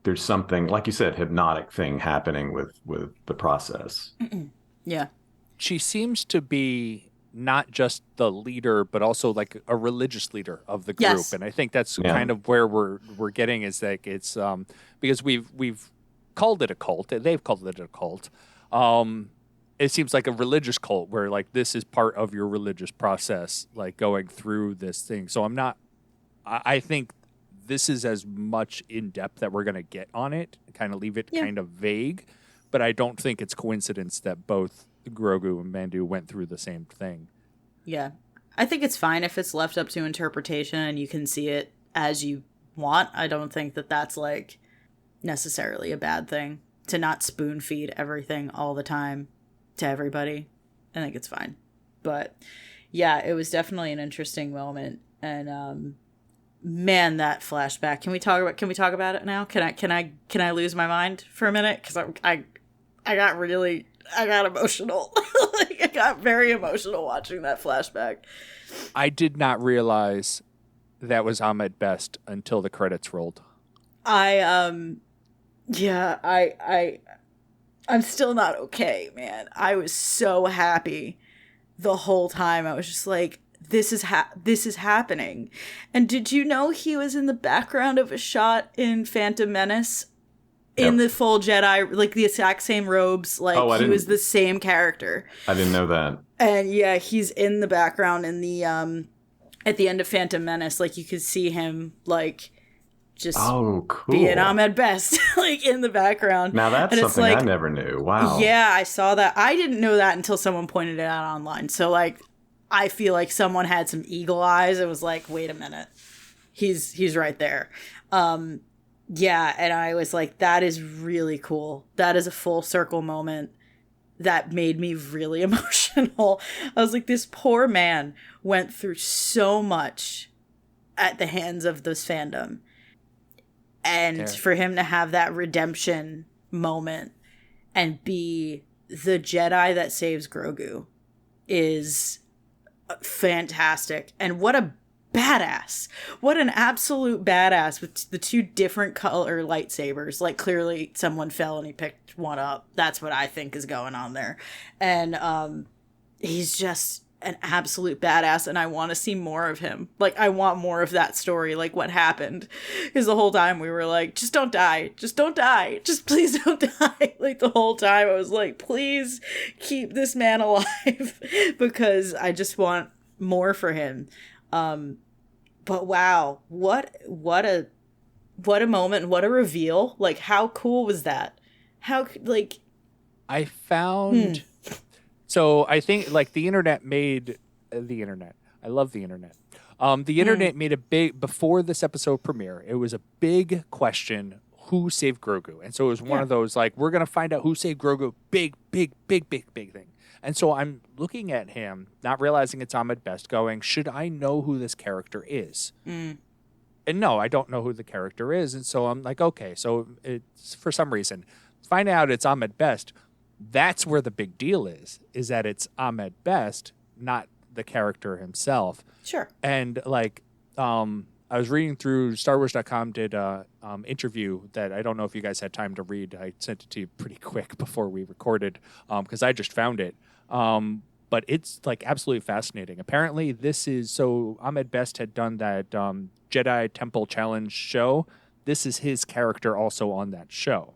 there's something, like you said, hypnotic thing happening with the process. Yeah. She seems to be not just the leader, but also like a religious leader of the group. Yes. And I think that's kind of where we're getting, is like it's because we've called it a cult. They've called it a cult. It seems like a religious cult where like this is part of your religious process, like going through this thing. So I think this is as much in depth that we're going to get on it, kind of leave it kind of vague, but I don't think it's coincidence that both Grogu and Mandu went through the same thing. Yeah. I think it's fine if it's left up to interpretation and you can see it as you want. I don't think that that's like necessarily a bad thing to not spoon feed everything all the time to everybody. I think it's fine. But yeah, it was definitely an interesting moment. And man, that flashback. Can we talk about it now? Can I lose my mind for a minute? Because I got emotional. Like, I got very emotional watching that flashback. I did not realize that was Ahmed Best until the credits rolled. I'm still not okay, man. I was so happy the whole time. I was just like, this is happening. And did you know he was in the background of a shot in Phantom Menace? In the full Jedi, like the exact same robes, like he was the same character. I didn't know that. And yeah, he's in the background in the at the end of Phantom Menace, like you could see him like just being Ahmed Best, like in the background. Now that's something I never knew. Wow. Yeah, I saw that. I didn't know that until someone pointed it out online. So like, I feel like someone had some eagle eyes. It was like, wait a minute, he's right there. Yeah, and I was like, that is really cool. That is a full circle moment that made me really emotional. I was like, this poor man went through so much at the hands of this fandom. And for him to have that redemption moment and be the Jedi that saves Grogu is fantastic. And what a badass. What an absolute badass with the two different color lightsabers. Like, clearly someone fell and he picked one up. That's what I think is going on there. And he's just an absolute badass, and I want to see more of him. Like, I want more of that story, like what happened. Because the whole time we were like, just don't die. Just don't die. Just please don't die. Like, the whole time I was like, please keep this man alive. Because I just want more for him. But wow, what a moment, what a reveal. Like, how cool was that? How, like... I found... So I think, like, the internet made the internet. I love the internet. The internet made a big, before this episode premiere, it was a big question, who saved Grogu? And so it was one of those, like, we're going to find out who saved Grogu. Big thing. And so I'm looking at him, not realizing it's Ahmed Best, going, should I know who this character is? And no, I don't know who the character is. And so I'm like, okay, so it's, for some reason, find out it's Ahmed Best. That's where the big deal is that it's Ahmed Best, not the character himself. Sure. And, like, I was reading through StarWars.com did a interview that I don't know if you guys had time to read. I sent it to you pretty quick before we recorded because I just found it. But it's, like, absolutely fascinating. Apparently this is, so Ahmed Best had done that Jedi Temple Challenge show. This is his character also on that show.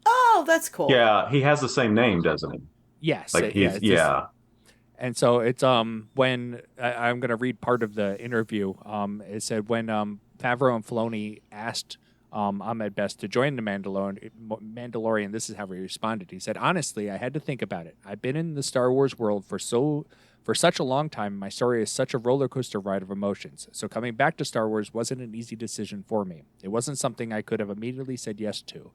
Oh, that's cool. Yeah, he has the same name, doesn't he? Yes. Like he's And so it's when I'm going to read part of the interview. It said when Favreau and Filoni asked Ahmed Best to join the Mandalorian, this is how he responded. He said, "Honestly, I had to think about it. I've been in the Star Wars world for such a long time. My story is such a roller coaster ride of emotions. So coming back to Star Wars wasn't an easy decision for me. It wasn't something I could have immediately said yes to.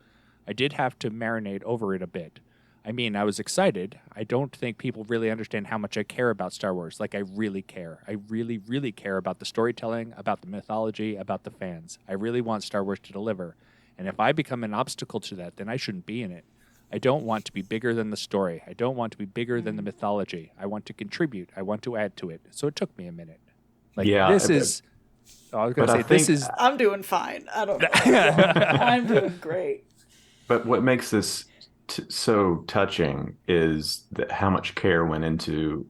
I did have to marinate over it a bit. I mean, I was excited. I don't think people really understand how much I care about Star Wars. Like, I really care. I really, really care about the storytelling, about the mythology, about the fans. I really want Star Wars to deliver. And if I become an obstacle to that, then I shouldn't be in it. I don't want to be bigger than the story. I don't want to be bigger than the mythology. I want to contribute. I want to add to it. So it took me a minute. Like, this is... I was going to say, this is... I'm doing fine. I don't know. I'm doing great. But what makes this so touching is that how much care went into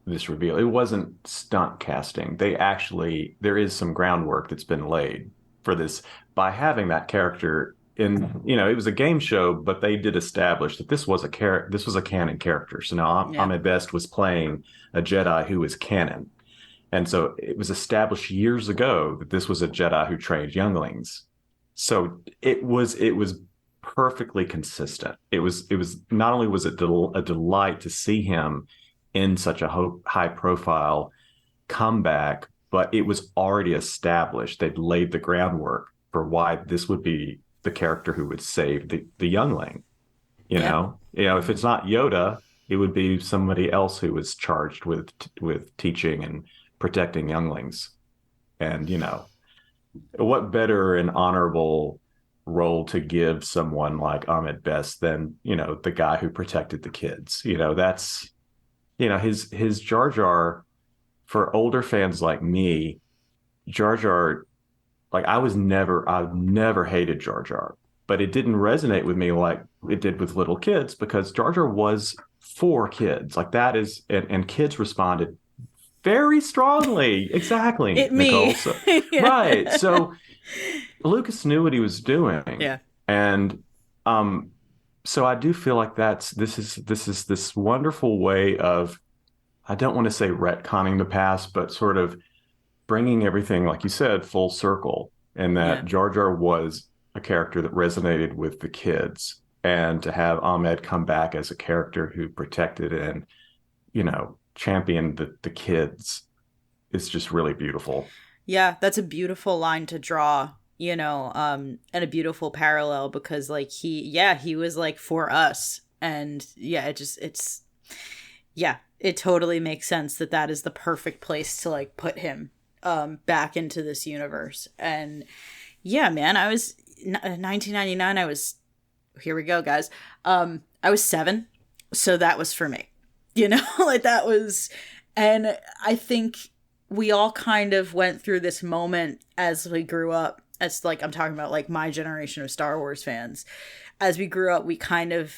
this reveal. It wasn't stunt casting. There is some groundwork that's been laid for this by having that character in, it was a game show, but they did establish that this was a canon character. So now Ahmed Best was playing a Jedi who was canon. And so it was established years ago that this was a Jedi who trained younglings. So it was perfectly consistent. It was not only was it a delight to see him in such a high profile comeback, but it was already established. They'd laid the groundwork for why this would be the character who would save the youngling. You know, if it's not Yoda, it would be somebody else who was charged with teaching and protecting younglings. And what better and honorable role to give someone like Ahmed Best than the guy who protected the kids. That's his Jar Jar. For older fans like me, Jar Jar, like I've never hated Jar Jar, but it didn't resonate with me like it did with little kids, because Jar Jar was for kids. Like that is, and kids responded very strongly. Exactly, Nicole. So, right. So Lucas knew what he was doing. Yeah. And so I do feel like this is this wonderful way of, I don't want to say retconning the past, but sort of bringing everything, like you said, full circle. And that Jar Jar was a character that resonated with the kids. And to have Ahmed come back as a character who protected and, championed the kids is just really beautiful. Yeah, that's a beautiful line to draw, and a beautiful parallel, because like he was like for us. And it totally makes sense that is the perfect place to like put him back into this universe. And yeah, man, 1999, I was, here we go, guys. I was 7. So that was for me, like that was, and I think we all kind of went through this moment as we grew up, as like, I'm talking about like my generation of Star Wars fans. As we grew up, we kind of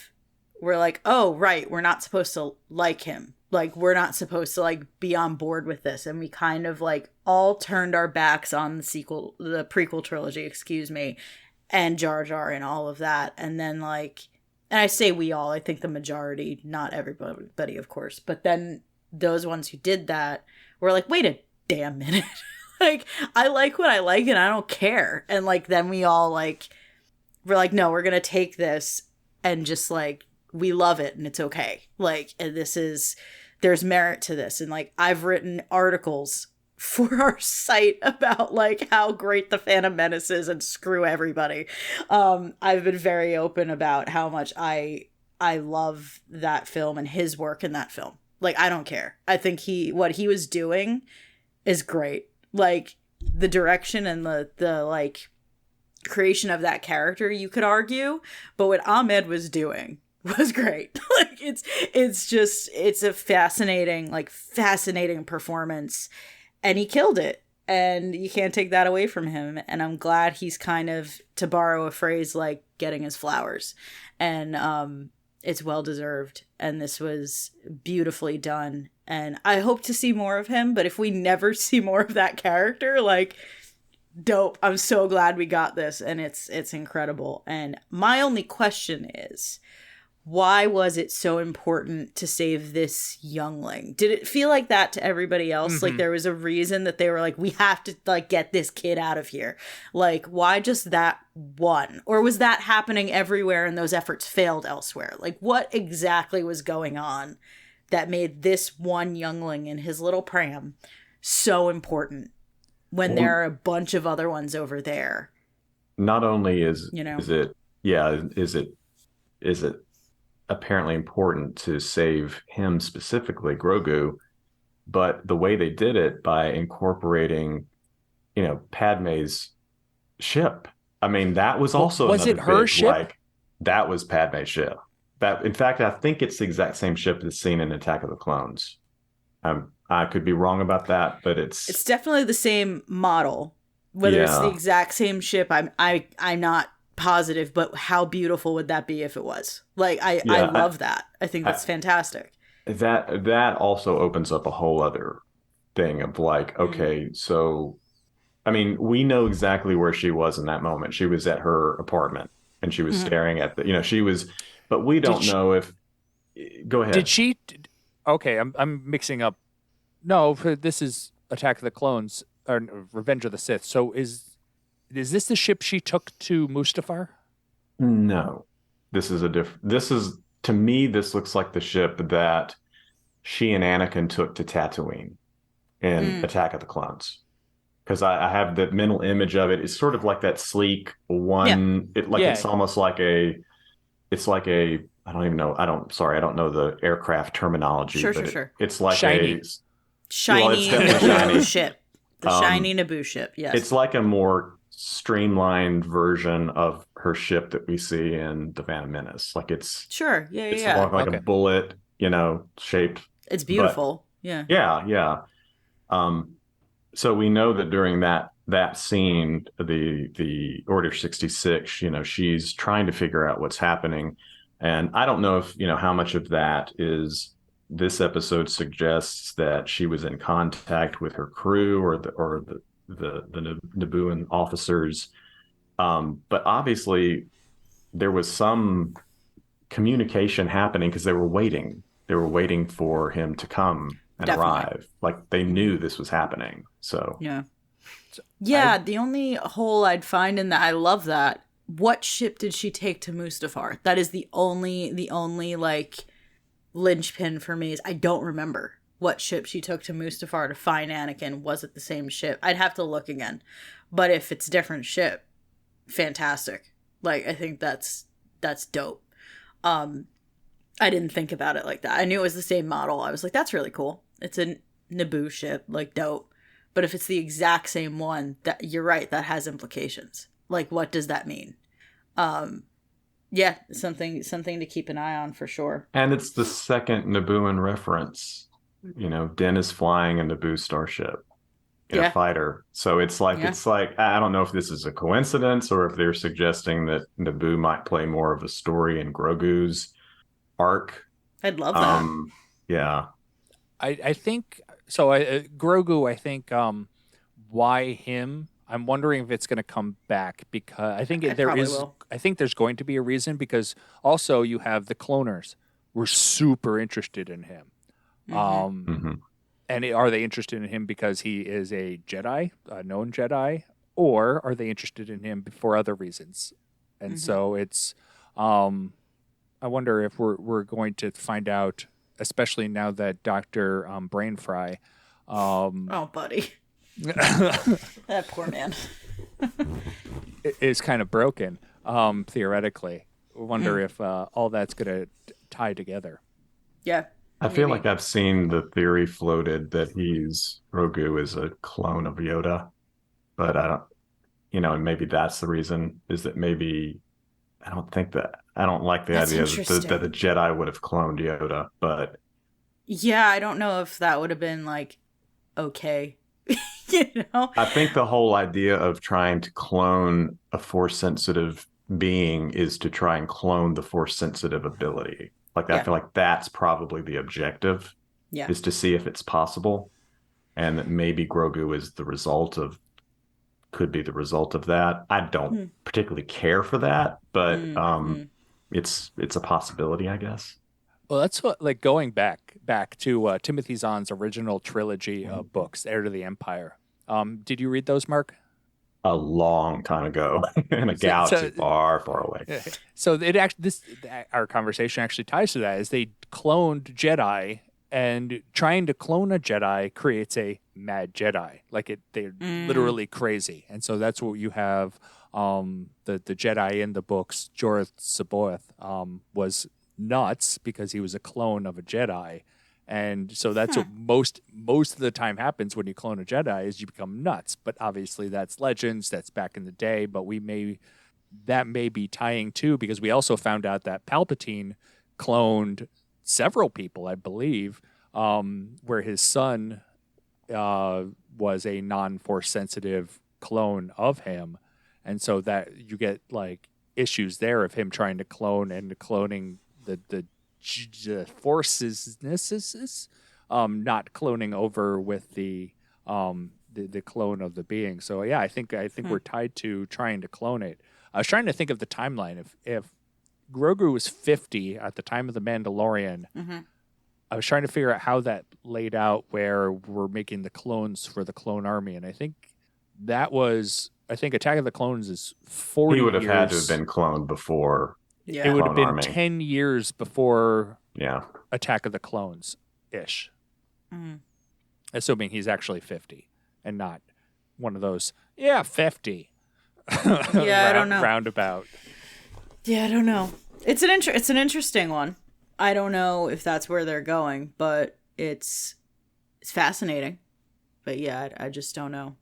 were like, oh, right, we're not supposed to like him. Like, we're not supposed to like be on board with this. And we kind of like all turned our backs on the prequel trilogy, and Jar Jar and all of that. And then like, and I say we all, I think the majority, not everybody, of course. But then those ones who did that were like, wait a damn minute. Like, I like what I like and I don't care. And like, then we all like, we're like, no, we're going to take this and just like, we love it and it's okay. Like, and there's merit to this. And like, I've written articles for our site about like how great the Phantom Menace is and screw everybody. I've been very open about how much I love that film and his work in that film. Like, I don't care. I think what he was doing is great. Like, the direction and the like creation of that character, you could argue, but what Ahmed was doing was great. Like, it's a fascinating performance. And he killed it. And you can't take that away from him. And I'm glad he's kind of, to borrow a phrase, like getting his flowers. And it's well deserved. And this was beautifully done. And I hope to see more of him. But if we never see more of that character, like, dope. I'm so glad we got this. And it's incredible. And my only question is, why was it so important to save this youngling? Did it feel like that to everybody else? Mm-hmm. Like, there was a reason that they were like, we have to like get this kid out of here. Like, why just that one? Or was that happening everywhere and those efforts failed elsewhere? Like, what exactly was going on that made this one youngling in his little pram so important when there are a bunch of other ones over there? Not only is it apparently important to save him specifically, Grogu, but the way they did it by incorporating, Padme's ship. I mean, that was also was it her ship? Like, that was Padme's ship. That, in fact, I think it's the exact same ship that's seen in Attack of the Clones. I could be wrong about that, but it's definitely the same model. Whether it's the exact same ship, I'm not positive, but how beautiful would that be if it was? Like, I love that. I think that's fantastic. That also opens up a whole other thing of like, okay, so I mean, we know exactly where she was in that moment. She was at her apartment and she was staring at she was, but we don't know if. Go ahead. Did she? Okay, I'm mixing up. No, this is Attack of the Clones or Revenge of the Sith. So is this the ship she took to Mustafar? No, this is to me, this looks like the ship that she and Anakin took to Tatooine in Attack of the Clones. Because I have the mental image of it. It's sort of like that sleek one. Yeah. It's almost like I don't even know. I don't know the aircraft terminology. Sure. It's like shiny Naboo ship. The shiny Naboo ship. Yes. It's like a more streamlined version of her ship that we see in the Phantom Menace. Like it's It's like a bullet, shaped. It's beautiful. Yeah. So we know that during that scene, the Order 66, she's trying to figure out what's happening. And I don't know if, how much of that is this episode suggests that she was in contact with her crew or the Nabooan officers. But obviously there was some communication happening because they were waiting. They were waiting for him to come and arrive. Like they knew this was happening. So the only hole I'd find in that, I love that. What ship did she take to Mustafar? That is the only like linchpin for me. Is I don't remember what ship she took to Mustafar to find Anakin. Was it the same ship? I'd have to look again. But if it's a different ship, fantastic. Like I think that's dope. I didn't think about it like that. I knew it was the same model. I was like, that's really cool. It's a Naboo ship, like dope. But if it's the exact same one, that you're right, that has implications. Like, what does that mean? Yeah, something to keep an eye on for sure. And it's the second Nabooan reference. You know, Din is flying a Naboo starship in a fighter. So it's like I don't know if this is a coincidence or if they're suggesting that Naboo might play more of a story in Grogu's arc. I'd love that. Yeah. I think so. Grogu, I think, why him? I'm wondering if it's going to come back because I think there is. Will. I think there's going to be a reason because also you have the cloners. We're super interested in him. And are they interested in him because he is a Jedi, a known Jedi, or are they interested in him for other reasons? And so it's. I wonder if we're going to find out, especially now that Dr. Brainfry. Oh, buddy. That poor man. is kind of broken, theoretically. I wonder if all that's going to tie together. Yeah. I feel like I've seen the theory floated that Grogu is a clone of Yoda, but I don't, and maybe that's the reason is that maybe I don't like the idea that the Jedi would have cloned Yoda, but yeah, I don't know if that would have been like okay. I think the whole idea of trying to clone a force sensitive being is to try and clone the force sensitive ability. Like I feel like that's probably the objective. Yeah. Is to see if it's possible. And that maybe Grogu is could be the result of that. I don't particularly care for that, but it's a possibility, I guess. Well, that's what, like, going back to Timothy Zahn's original trilogy of books, Heir to the Empire. Did you read those, Mark? A long time ago in a galaxy far, far away. So our conversation actually ties to that. Is they cloned Jedi, and trying to clone a Jedi creates a mad Jedi. Like they're literally crazy, and so that's what you have. The Jedi in the books, Jorah Saboth, was nuts because he was a clone of a Jedi. And so that's what most of the time happens when you clone a Jedi is you become nuts. But obviously that's legends, that's back in the day. But that may be tying too, because we also found out that Palpatine cloned several people, I believe, where his son was a non-force sensitive clone of him. And so that you get like issues there of him trying to clone and cloning the forces, not cloning over with the clone of the being. So yeah, I think we're tied to trying to clone it. I was trying to think of the timeline. If Grogu was 50 at the time of the Mandalorian, I was trying to figure out how that laid out where we're making the clones for the clone army, and I think Attack of the Clones is 40 years. He would have had to have been cloned before. Yeah. It would have been 10 years before Attack of the Clones ish. Assuming he's actually 50 and not one of those 50. Yeah, I don't know. Roundabout. Yeah, I don't know. It's an interesting one. I don't know if that's where they're going, but it's fascinating. But yeah, I just don't know.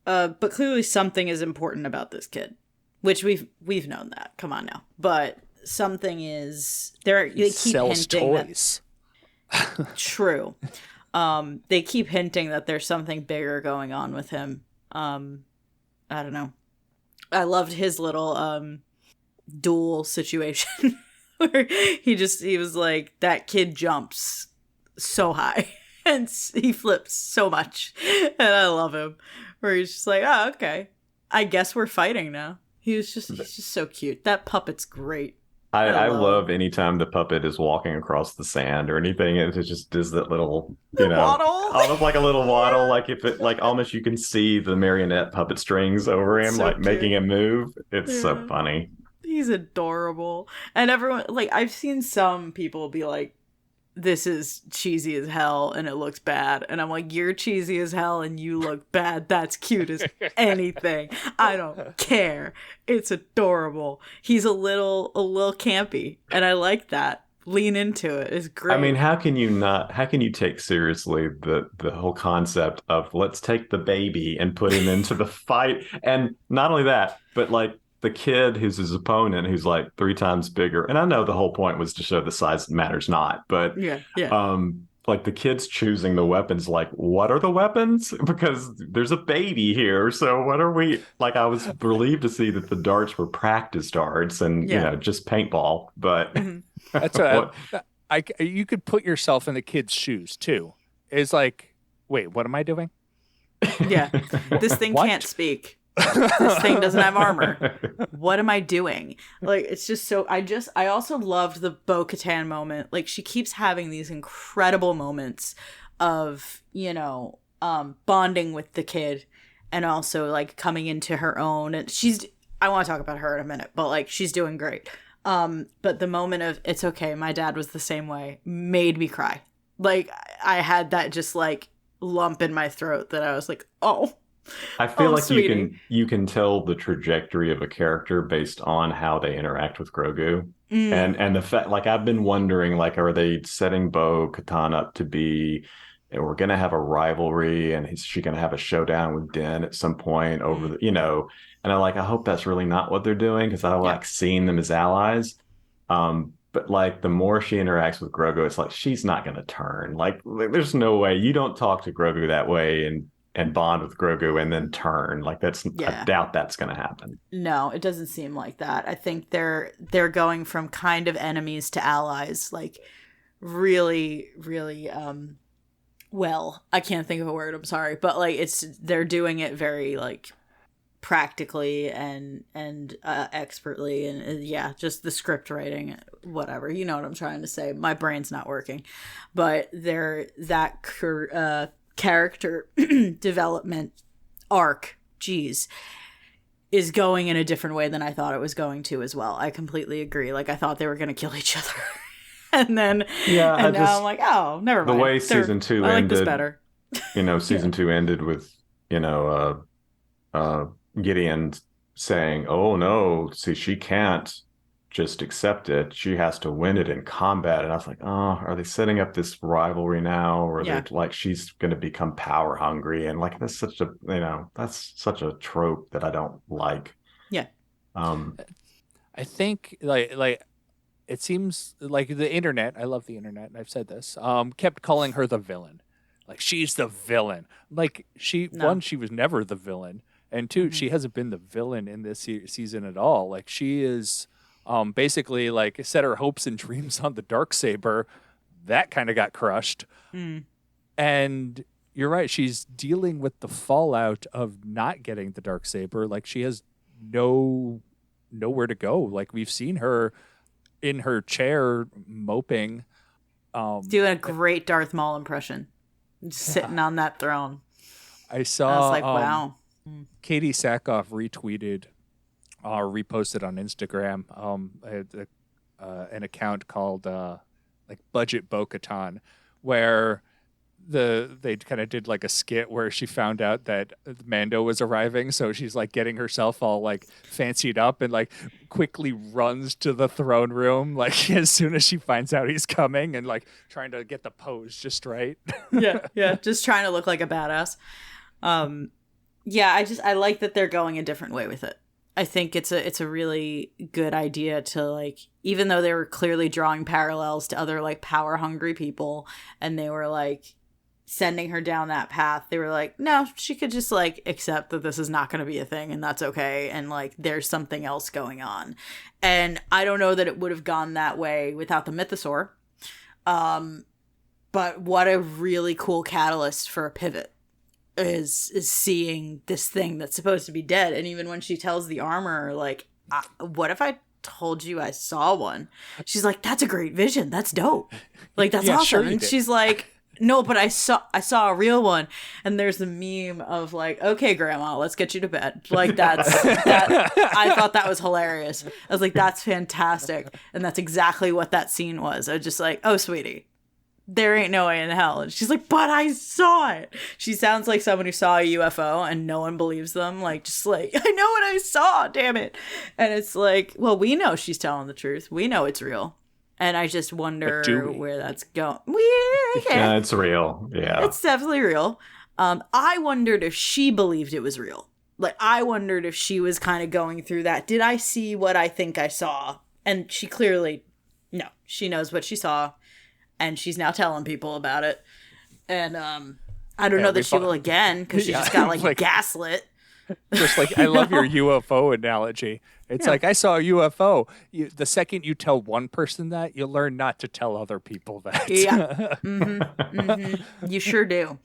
But clearly something is important about this kid. Which we've known that. Come on now. But something is they keep sells hinting toys. True. They keep hinting that there's something bigger going on with him. I don't know. I loved his little duel situation where he was like, that kid jumps so high and he flips so much. And I love him. Where he's just like, oh, okay. I guess we're fighting now. He's just so cute. That puppet's great. I love anytime the puppet is walking across the sand or anything. It just does that little, waddle. Almost like a little waddle. Like if it, like almost you can see the marionette puppet strings over him, so like cute. Making him move. It's so funny. He's adorable. And everyone, like, I've seen some people be like, this is cheesy as hell and it looks bad. And I'm like, you're cheesy as hell and you look bad. That's cute as anything. I don't care. It's adorable. He's a little campy and I like that. lean into it. It's great. I mean, how can you take seriously the whole concept of let's take the baby and put him into the fight? And not only that, but like the kid who's his opponent, who's like 3 times bigger. And I know the whole point was to show the size matters not, but yeah. like the kids choosing the weapons, like what are the weapons? Because there's a baby here. So what are we like? I was relieved to see that the darts were practice darts and just paintball. But that's you could put yourself in the kid's shoes too. It's like, wait, what am I doing? Yeah, this thing can't speak. This thing doesn't have armor. What am I doing? Like, it's just so. I also loved the Bo-Katan moment. Like, she keeps having these incredible moments of bonding with the kid, and also like coming into her own. And I want to talk about her in a minute, but like she's doing great. But the moment of it's okay, my dad was the same way, made me cry. Like, I had that just like lump in my throat that I was like, oh. I feel like sweetie. you can tell the trajectory of a character based on how they interact with Grogu. And the fact, like, I've been wondering, like, are they setting Bo-Katan up to be, we're going to have a rivalry, and is she going to have a showdown with Din at some point over the, and I hope that's really not what they're doing, because I like seeing them as allies. But like the more she interacts with Grogu, it's like she's not going to turn. Like, there's no way. You don't talk to Grogu that way and bond with Grogu and then turn. Like, I doubt that's going to happen. No, it doesn't seem like that. I think they're going from kind of enemies to allies, like really, really well. I can't think of a word, I'm sorry, but like they're doing it very like practically and expertly, and just the script writing, whatever, you know what I'm trying to say. My brain's not working, but character development arc, is going in a different way than I thought it was going to as well. I completely agree. Like, I thought they were going to kill each other. And then now I'm like, oh, never mind. The way season 2 I like ended, this better. Season 2 ended with, Gideon saying, oh no, see, she can't just accept it. She has to win it in combat. And I was like, oh, are they setting up this rivalry now? Or they're like, she's going to become power hungry? And like, that's such a trope that I don't like. Yeah. I think like it seems like the internet, I love the internet, and I've said this, kept calling her the villain. Like, she's the villain. Like, one, she was never the villain. And two, she hasn't been the villain in this season at all. Like, she is basically like set her hopes and dreams on the Darksaber. That kind of got crushed. And you're right. She's dealing with the fallout of not getting the Darksaber. Like, she has nowhere to go. Like, we've seen her in her chair moping. Doing a great Darth Maul impression. Sitting on that throne. I saw. I was like, wow. Katie Sackhoff retweeted, reposted on Instagram, an account called like Budget Bo-Katan, where they kind of did like a skit where she found out that Mando was arriving, so she's like getting herself all like fancied up and like quickly runs to the throne room like as soon as she finds out he's coming, and like trying to get the pose just right. yeah, just trying to look like a badass. I like that they're going a different way with it. I think it's a really good idea to, like, even though they were clearly drawing parallels to other like power hungry people, and they were like sending her down that path, they were like, no, she could just like accept that this is not going to be a thing, and that's okay, and like there's something else going on. And I don't know that it would have gone that way without the mythosaur, but what a really cool catalyst for a pivot is seeing this thing that's supposed to be dead. And even when she tells the armor, like, what if I told you I saw one? She's like, that's a great vision, that's dope, like, that's awesome. Sure, and she's like, no, but I saw a real one. And there's the meme of like, okay, grandma, let's get you to bed. Like, that I thought that was hilarious. I was like, that's fantastic. And that's exactly what that scene was. I was just like, oh, sweetie, there ain't no way in hell. And she's like, but I saw it. She sounds like someone who saw a UFO and no one believes them. Like, just like, I know what I saw, damn it. And it's like, well, we know she's telling the truth. We know it's real. And I just do wonder we? where that's going. Yeah, it's real. Yeah. It's definitely real. I wondered if she believed it was real. Like, I wondered if she was kind of going through that. Did I see what I think I saw? And she clearly, no, she knows what she saw, and she's now telling people about it. And I don't know that she will again, because she just got like gaslit. Just like, I love your UFO analogy. It's like, I saw a UFO. The second you tell one person that, you learn not to tell other people that. Yeah. You sure do.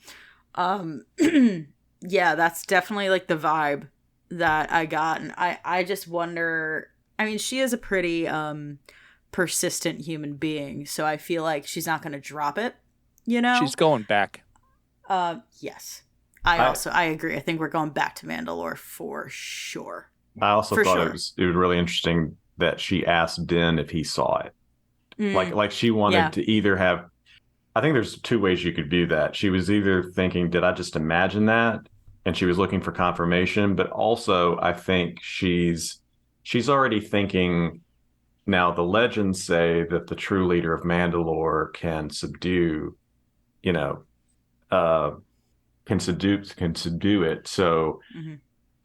Yeah, that's definitely like the vibe that I got. And I just wonder, I mean, she is a pretty persistent human being, so I feel like she's not going to drop it, you know? She's going back. Yes. I agree. I think we're going back to Mandalore for sure. I also For thought sure. it was really interesting that she asked Din if he saw it. Like she wanted to either have, I think there's two ways you could view that. She was either thinking, did I just imagine that? And she was looking for confirmation, but also I think she's already thinking, now the legends say that the true leader of Mandalore can subdue, can subdue it. So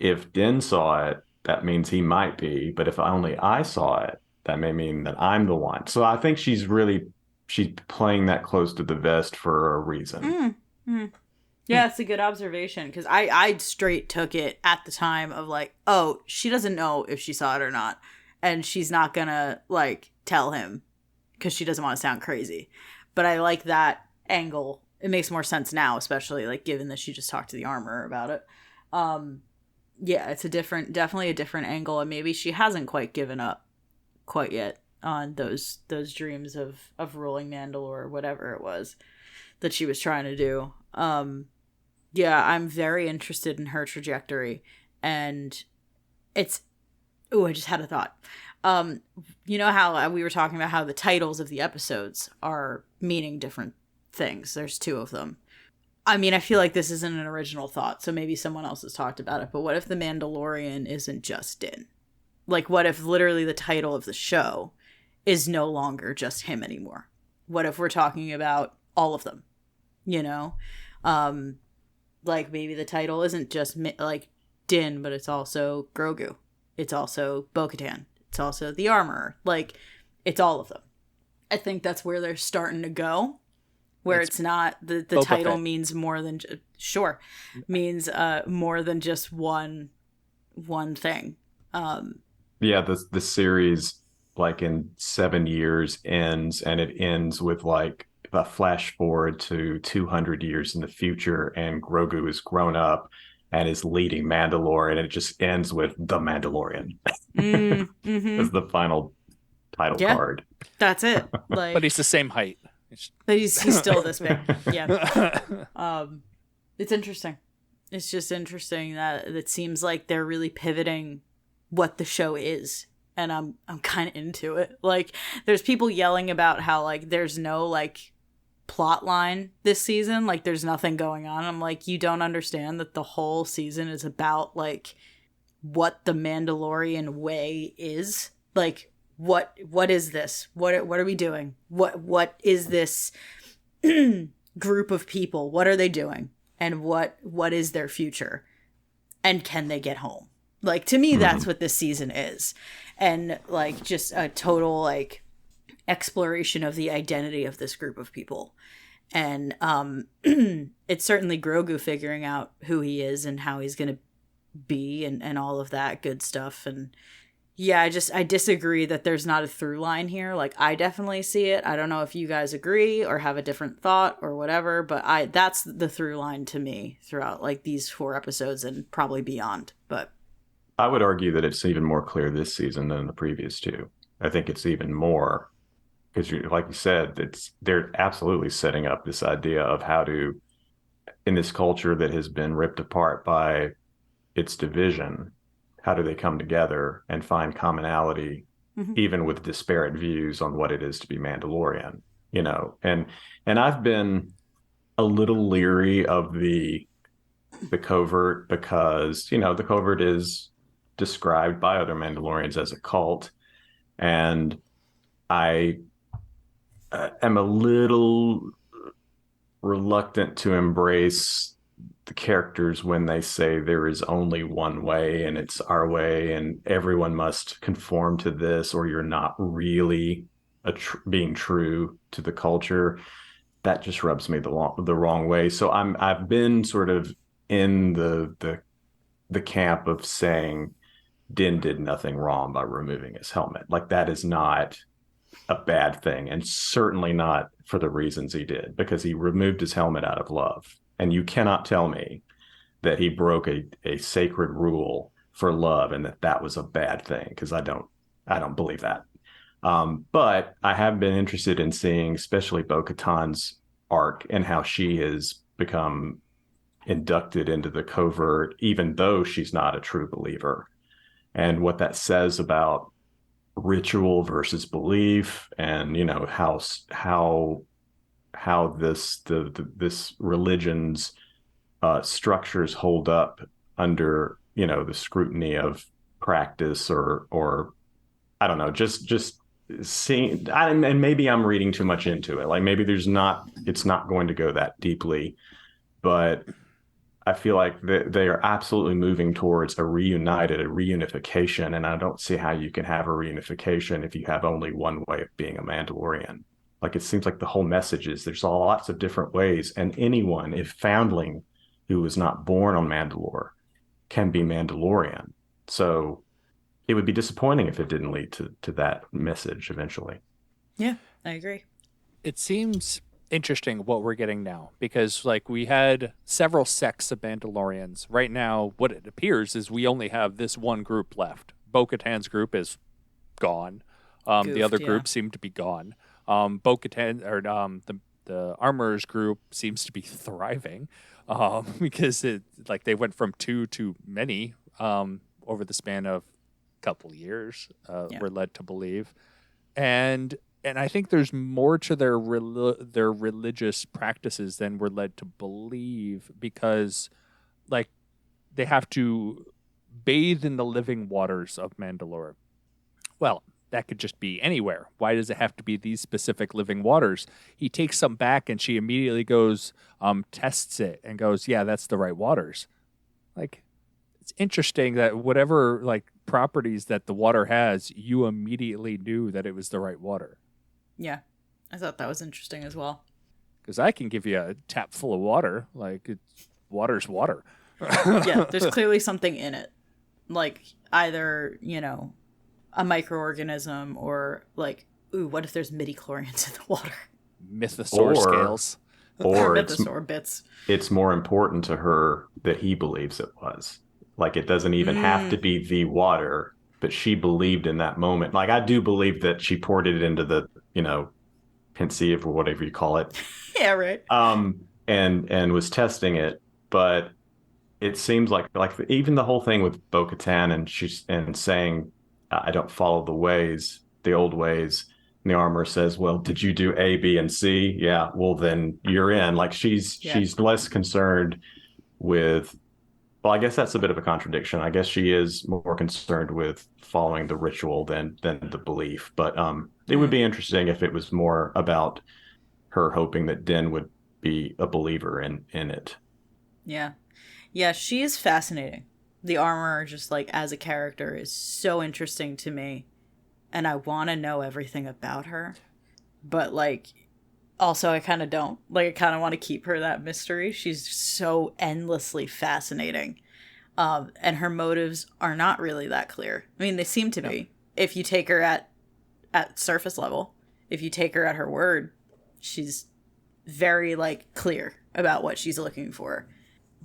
if Din saw it, that means he might be, but if only I saw it, that may mean that I'm the one. So I think she's playing that close to the vest for a reason. Yeah, it's a good observation, because I straight took it at the time of like, oh, she doesn't know if she saw it or not, and she's not gonna like tell him because she doesn't want to sound crazy. But I like that angle. It makes more sense now, especially like given that she just talked to the armorer about it. Yeah, it's definitely a different angle, and maybe she hasn't quite given up quite yet on those dreams of ruling Mandalore or whatever it was that she was trying to do. Yeah, I'm very interested in her trajectory, and it's, I just had a thought. You know how we were talking about how the titles of the episodes are meaning different things. There's two of them. I mean, I feel like this isn't an original thought, so maybe someone else has talked about it, but what if the Mandalorian isn't just Din? Like, what if literally the title of the show is no longer just him anymore? What if we're talking about all of them? Like, maybe the title isn't just like Din, but it's also Grogu. It's also Bo-Katan. It's also the armorer. Like, it's all of them. I think that's where they're starting to go. Where it's not the title Fett means more than means more than just one thing. Yeah, the series, like in 7 years, ends, and it ends with like a flash forward to 200 years in the future, and Grogu is grown up and is leading Mandalore, and it just ends with the Mandalorian as the final title card. That's it. Like, but he's the same height. But he's still this big. Yeah. It's interesting. It's just interesting that it seems like they're really pivoting what the show is, and I'm kind of into it. Like, there's people yelling about how like there's no like plot line this season, like there's nothing going on. I'm like, you don't understand that the whole season is about like what the Mandalorian way is. Like, what is this? What are we doing? What is this group of people? What are they doing? And what is their future? And can they get home? Like, to me, that's what this season is. And like just a total like exploration of the identity of this group of people. And it's certainly Grogu figuring out who he is and how he's going to be and all of that good stuff. And yeah, I disagree that there's not a through line here. Like, I definitely see it. I don't know if you guys agree or have a different thought or whatever, but that's the through line to me throughout like these 4 episodes and probably beyond. But I would argue that it's even more clear this season than the previous 2. I think it's even more because, like you said, they're absolutely setting up this idea of how to, in this culture that has been ripped apart by its division, how do they come together and find commonality, even with disparate views on what it is to be Mandalorian, And I've been a little leery of the covert because, the covert is described by other Mandalorians as a cult. And I am a little reluctant to embrace the characters when they say there is only one way and it's our way and everyone must conform to this, or you're not really being true to the culture. That just rubs me the wrong way. So I've been sort of in the camp of saying Din did nothing wrong by removing his helmet. Like, that is not a bad thing, and certainly not for the reasons he did, because he removed his helmet out of love. And you cannot tell me that he broke a sacred rule for love and that was a bad thing, because I don't believe that. But I have been interested in seeing, especially Bo-Katan's arc and how she has become inducted into the covert, even though she's not a true believer, and what that says about ritual versus belief, and how this religion's structures hold up under the scrutiny of practice, or I don't know, just seeing. And maybe I'm reading too much into it. Like, maybe it's not going to go that deeply, but I feel like they are absolutely moving towards a reunification, and I don't see how you can have a reunification if you have only one way of being a Mandalorian. Like, it seems like the whole message is there's lots of different ways, and anyone, if foundling who was not born on Mandalore, can be Mandalorian. So it would be disappointing if it didn't lead to that message eventually. Yeah, I agree. It seems interesting what we're getting now, because like we had several sects of Mandalorians. Right now, what it appears is we only have this one group left. Bo-Katan's group is gone. The other groups seem to be gone. Bo-Katan, or the Armorer's group, seems to be thriving because they went from 2 to many over the span of a couple of years. We're led to believe, and I think there's more to their religious practices than we're led to believe, because like they have to bathe in the living waters of Mandalore. Well, that could just be anywhere. Why does it have to be these specific living waters? He takes some back and she immediately goes, tests it and goes, yeah, that's the right waters. Like, it's interesting that whatever like properties that the water has, you immediately knew that it was the right water. Yeah, I thought that was interesting as well. Because I can give you a tap full of water. Like, water's water. Yeah, there's clearly something in it. Like, either, a microorganism, or like, ooh, what if there's midi-chlorians in the water? Mythosaur scales. Or mythosaur bits. It's more important to her that he believes it was. Like, it doesn't even have to be the water, but she believed in that moment. Like, I do believe that she poured it into the, pensieve or whatever you call it. Yeah, right. And was testing it, but it seems like even the whole thing with Bo-Katan and saying, I don't follow the old ways. And the Armorer says, well, did you do A, B, and C? Yeah, well, then you're in. Like, she's less concerned with, well, I guess that's a bit of a contradiction. I guess she is more concerned with following the ritual than the belief. But it would be interesting if it was more about her hoping that Din would be a believer in it. Yeah. Yeah, she is fascinating. The Armorer, just like as a character, is so interesting to me. And I want to know everything about her. But like, also I kind of don't. Like, I kind of want to keep her that mystery. She's so endlessly fascinating. And her motives are not really that clear. I mean, they seem to be. If you take her at surface level, if you take her at her word, she's very like clear about what she's looking for.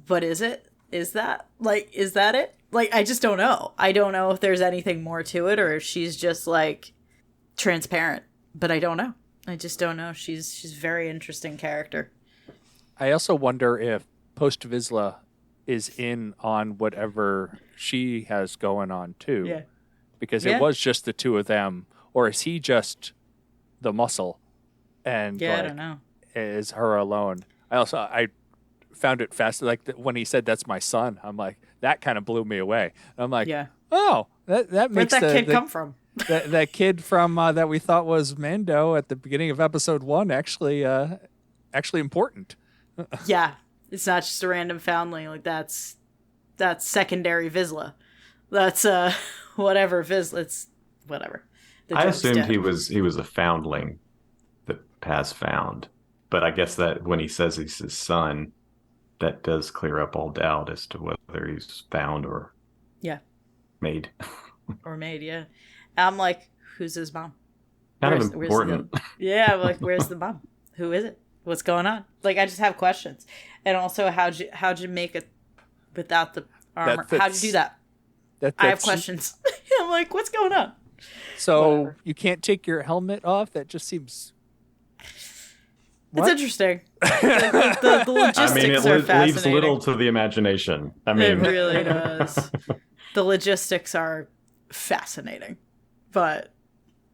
But is it? Is that it? Like, I just don't know. I don't know if there's anything more to it, or if she's just like transparent. But I don't know. I just don't know. She's a very interesting character. I also wonder if Post Vizsla is in on whatever she has going on too. Yeah. Because it was just the two of them, or is he just the muscle? And I don't know. Is her alone? I found it fast. Like when he said, "That's my son," I'm like, that kind of blew me away. And I'm like, oh, that makes Where'd that kid come from? that kid from that we thought was Mando at the beginning of episode 1 actually important. Yeah, it's not just a random foundling. Like that's secondary Vizsla. That's whatever Vizsla. It's whatever. I assumed he was a foundling that Paz found, but I guess that when he says he's his son, that does clear up all doubt as to whether he's found or made. Or made, yeah. I'm like, who's his mom? Kind of important. Yeah, I'm like, where's the mom? Who is it? What's going on? Like, I just have questions. And also, how'd you make it without the armor? How'd you do that? I have questions. I'm like, what's going on? So Whatever. You can't take your helmet off? That just seems... It's interesting. The logistics are fascinating. Leaves little to the imagination. I mean, it really does. The logistics are fascinating, but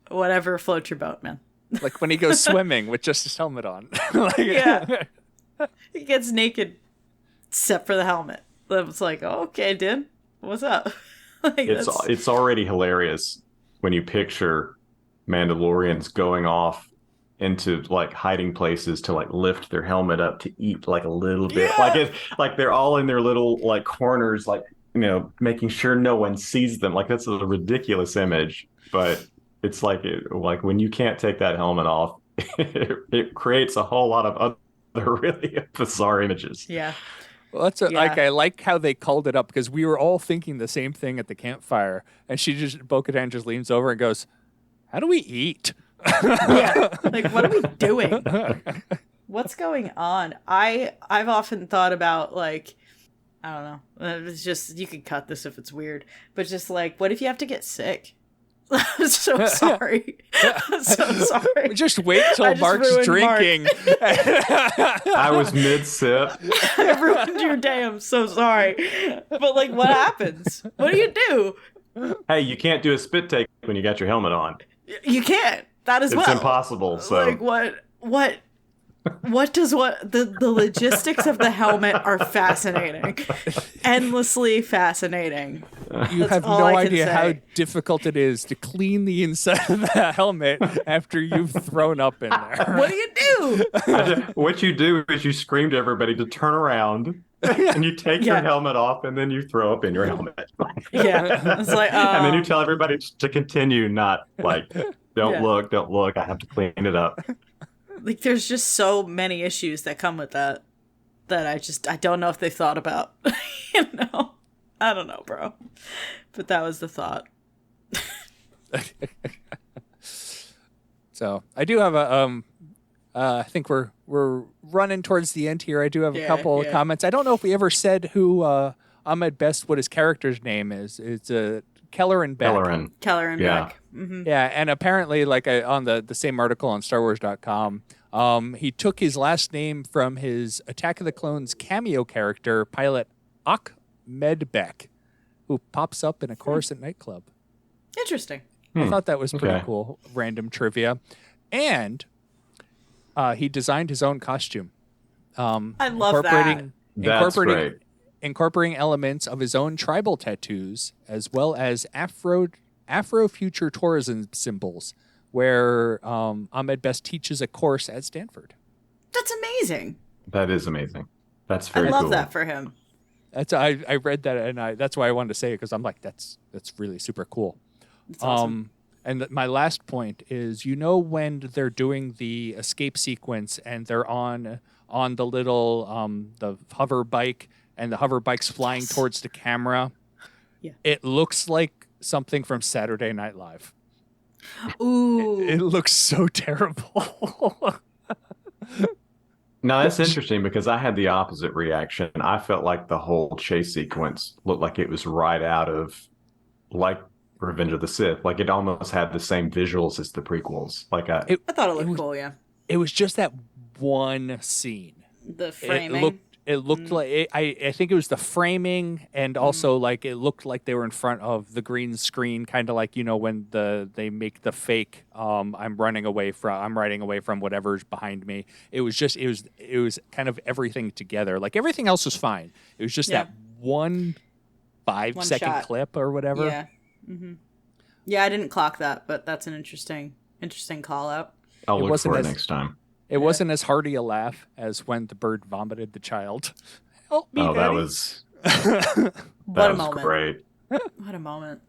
whatever floats your boat, man. Like when he goes swimming with just his helmet on. Yeah, he gets naked except for the helmet. It's like, oh, okay, dude, what's up? Like, it's already hilarious when you picture Mandalorians going off into like hiding places to like lift their helmet up to eat like a little bit. Like they're all in their little like corners, like, you know, making sure no one sees them. Like that's a ridiculous image, but it's like when you can't take that helmet off, it creates a whole lot of other really bizarre images. Yeah. Well, like I like how they called it up because we were all thinking the same thing at the campfire, and Bo-Katan just leans over and goes, "How do we eat?" Yeah, like what are we doing? What's going on? I've often thought about, like, I don't know. It's just, you could cut this if it's weird, but just like, what if you have to get sick? I'm so sorry. I'm so sorry. Just wait till Mark's drinking. I was mid-sip. I ruined your day. I'm so sorry. But like, what happens? What do you do? Hey, you can't do a spit take when you got your helmet on. You can't. That is It's impossible. So like, what does the logistics of the helmet are fascinating, endlessly fascinating. You have no idea how difficult it is to clean the inside of the helmet after you've thrown up in there. What do you do? What you do is you scream to everybody to turn around, and you take your helmet off, and then you throw up in your helmet. Yeah, it's like, and then you tell everybody to continue, not like, don't look. I have to clean it up. Like, there's just so many issues that come with that I don't know if they thought about. You know, I don't know, bro. But that was the thought. So I do have a I think we're running towards the end here. I do have a couple of comments. I don't know if we ever said who Ahmed Best, what his character's name is. It's Kelleran Beck. Kelleran Beck. Mm-hmm. Yeah, and apparently, like on the same article on StarWars.com, he took his last name from his Attack of the Clones cameo character, pilot Ahmed Beck, who pops up in a Coruscant nightclub. Interesting. I thought that was pretty cool. Random trivia. And he designed his own costume. I love that. That's great. Incorporating elements of his own tribal tattoos, as well as Afro-future tourism symbols, where Ahmed Best teaches a course at Stanford. That's amazing. That is amazing. That's very cool. I love that for him. I read that, and that's why I wanted to say it, because I'm like, that's really super cool. That's awesome. And my last point is, you know, when they're doing the escape sequence and they're on the little the hover bike, and the hover bike's flying towards the camera. Yeah. It looks like something from Saturday Night Live. Ooh. It looks so terrible. No, that's interesting because I had the opposite reaction. I felt like the whole chase sequence looked like it was right out of like Revenge of the Sith. Like it almost had the same visuals as the prequels. Like I thought it looked cool, yeah. It was just that one scene. The framing. It looked like I think it was the framing, and also like it looked like they were in front of the green screen, kind of like, you know, when they make the fake I'm riding away from whatever's behind me. It was kind of everything together. Like everything else was fine. It was just that one 5-second clip or whatever. Yeah. Mm-hmm. Yeah, I didn't clock that, but that's an interesting call out. I'll It look wasn't for it as- next time. It wasn't as hearty a laugh as when the bird vomited the child. Help me, Oh, that Daddy. was What a was moment. great. What a moment.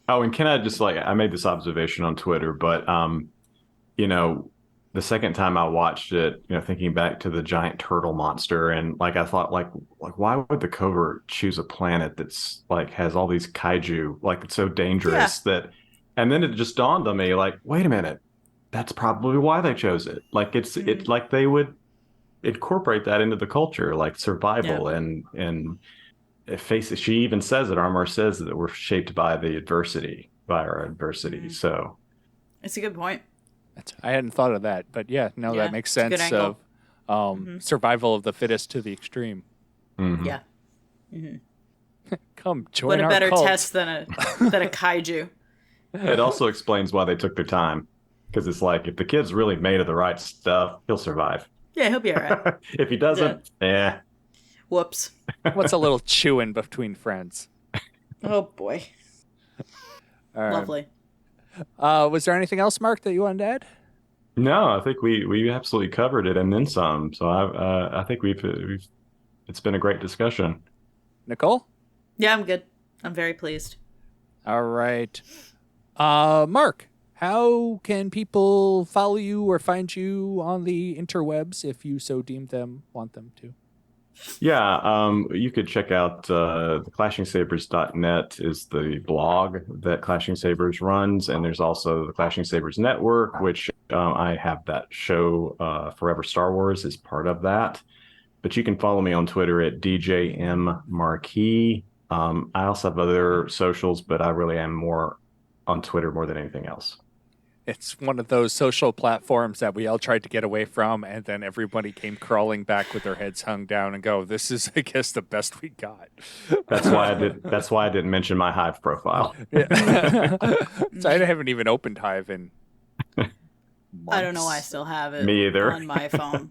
Oh, and can I just I made this observation on Twitter, but you know, the second time I watched it, you know, thinking back to the giant turtle monster, and like I thought, like why would the covert choose a planet that's like has all these kaiju, like it's so dangerous that, and then it just dawned on me, like, wait a minute, that's probably why they chose it. Like it like they would incorporate that into the culture, like survival and face it. She even says it. Armor says that we're shaped by our adversity. So It's a good point. I hadn't thought of that, but yeah, no, Yeah, that makes it's a good sense angle. of survival of the fittest to the extreme. mhm. Yeah. Come join What a our better cult. test than a kaiju. It also explains why they took their time, because it's like if the kid's really made of the right stuff, he'll survive. Yeah, he'll be all right. If he doesn't, Whoops. What's a little chewing between friends? Oh boy. All right. Lovely. Was there anything else, Mark, that you wanted to add? No, I think we absolutely covered it and then some. So I think we've it's been a great discussion. Nicole? Yeah, I'm good. I'm very pleased. All right. Mark, how can people follow you or find you on the interwebs if you so deem them, want them to? Yeah, you could check out the ClashingSabers.net is the blog that Clashing Sabers runs, and there's also the Clashing Sabers Network, which I have that show Forever Star Wars is part of that. But you can follow me on Twitter at DJMMarquis. I also have other socials, but I really am more on Twitter more than anything else. It's one of those social platforms that we all tried to get away from, and then everybody came crawling back with their heads hung down and go, "This is, I guess, the best we got." That's why I didn't mention my Hive profile. Yeah. So I haven't even opened Hive in I don't know why I months. still have it Me either. on my phone.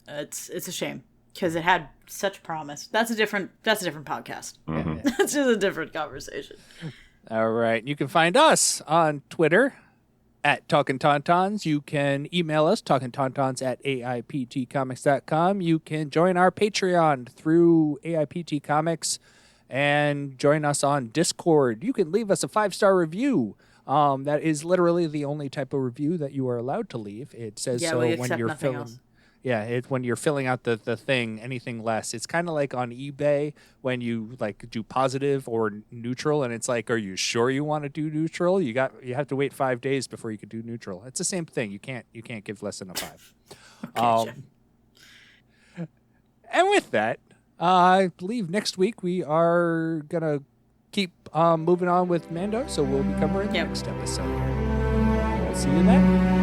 It's a shame because it had such promise. That's a different podcast. Mhm. That's just a different conversation. All right. You can find us on Twitter at Talkin Tauntauns. You can email us, talkintauntauns@aiptcomics.com. You can join our Patreon through AIPT Comics and join us on Discord. You can leave us a 5-star review. That is literally the only type of review that you are allowed to leave. It says Yeah, so we when accept you're nothing filling. else. Yeah, it's when you're filling out the thing, anything less. It's kind of like on eBay when you like do positive or neutral, and it's like, are you sure you want to do neutral? You have to wait 5 days before you can do neutral. It's the same thing. You can't give less than a 5. Gotcha. And with that, I believe next week we are gonna keep moving on with Mando, so we'll be covering the Yep. next episode. We'll see you then.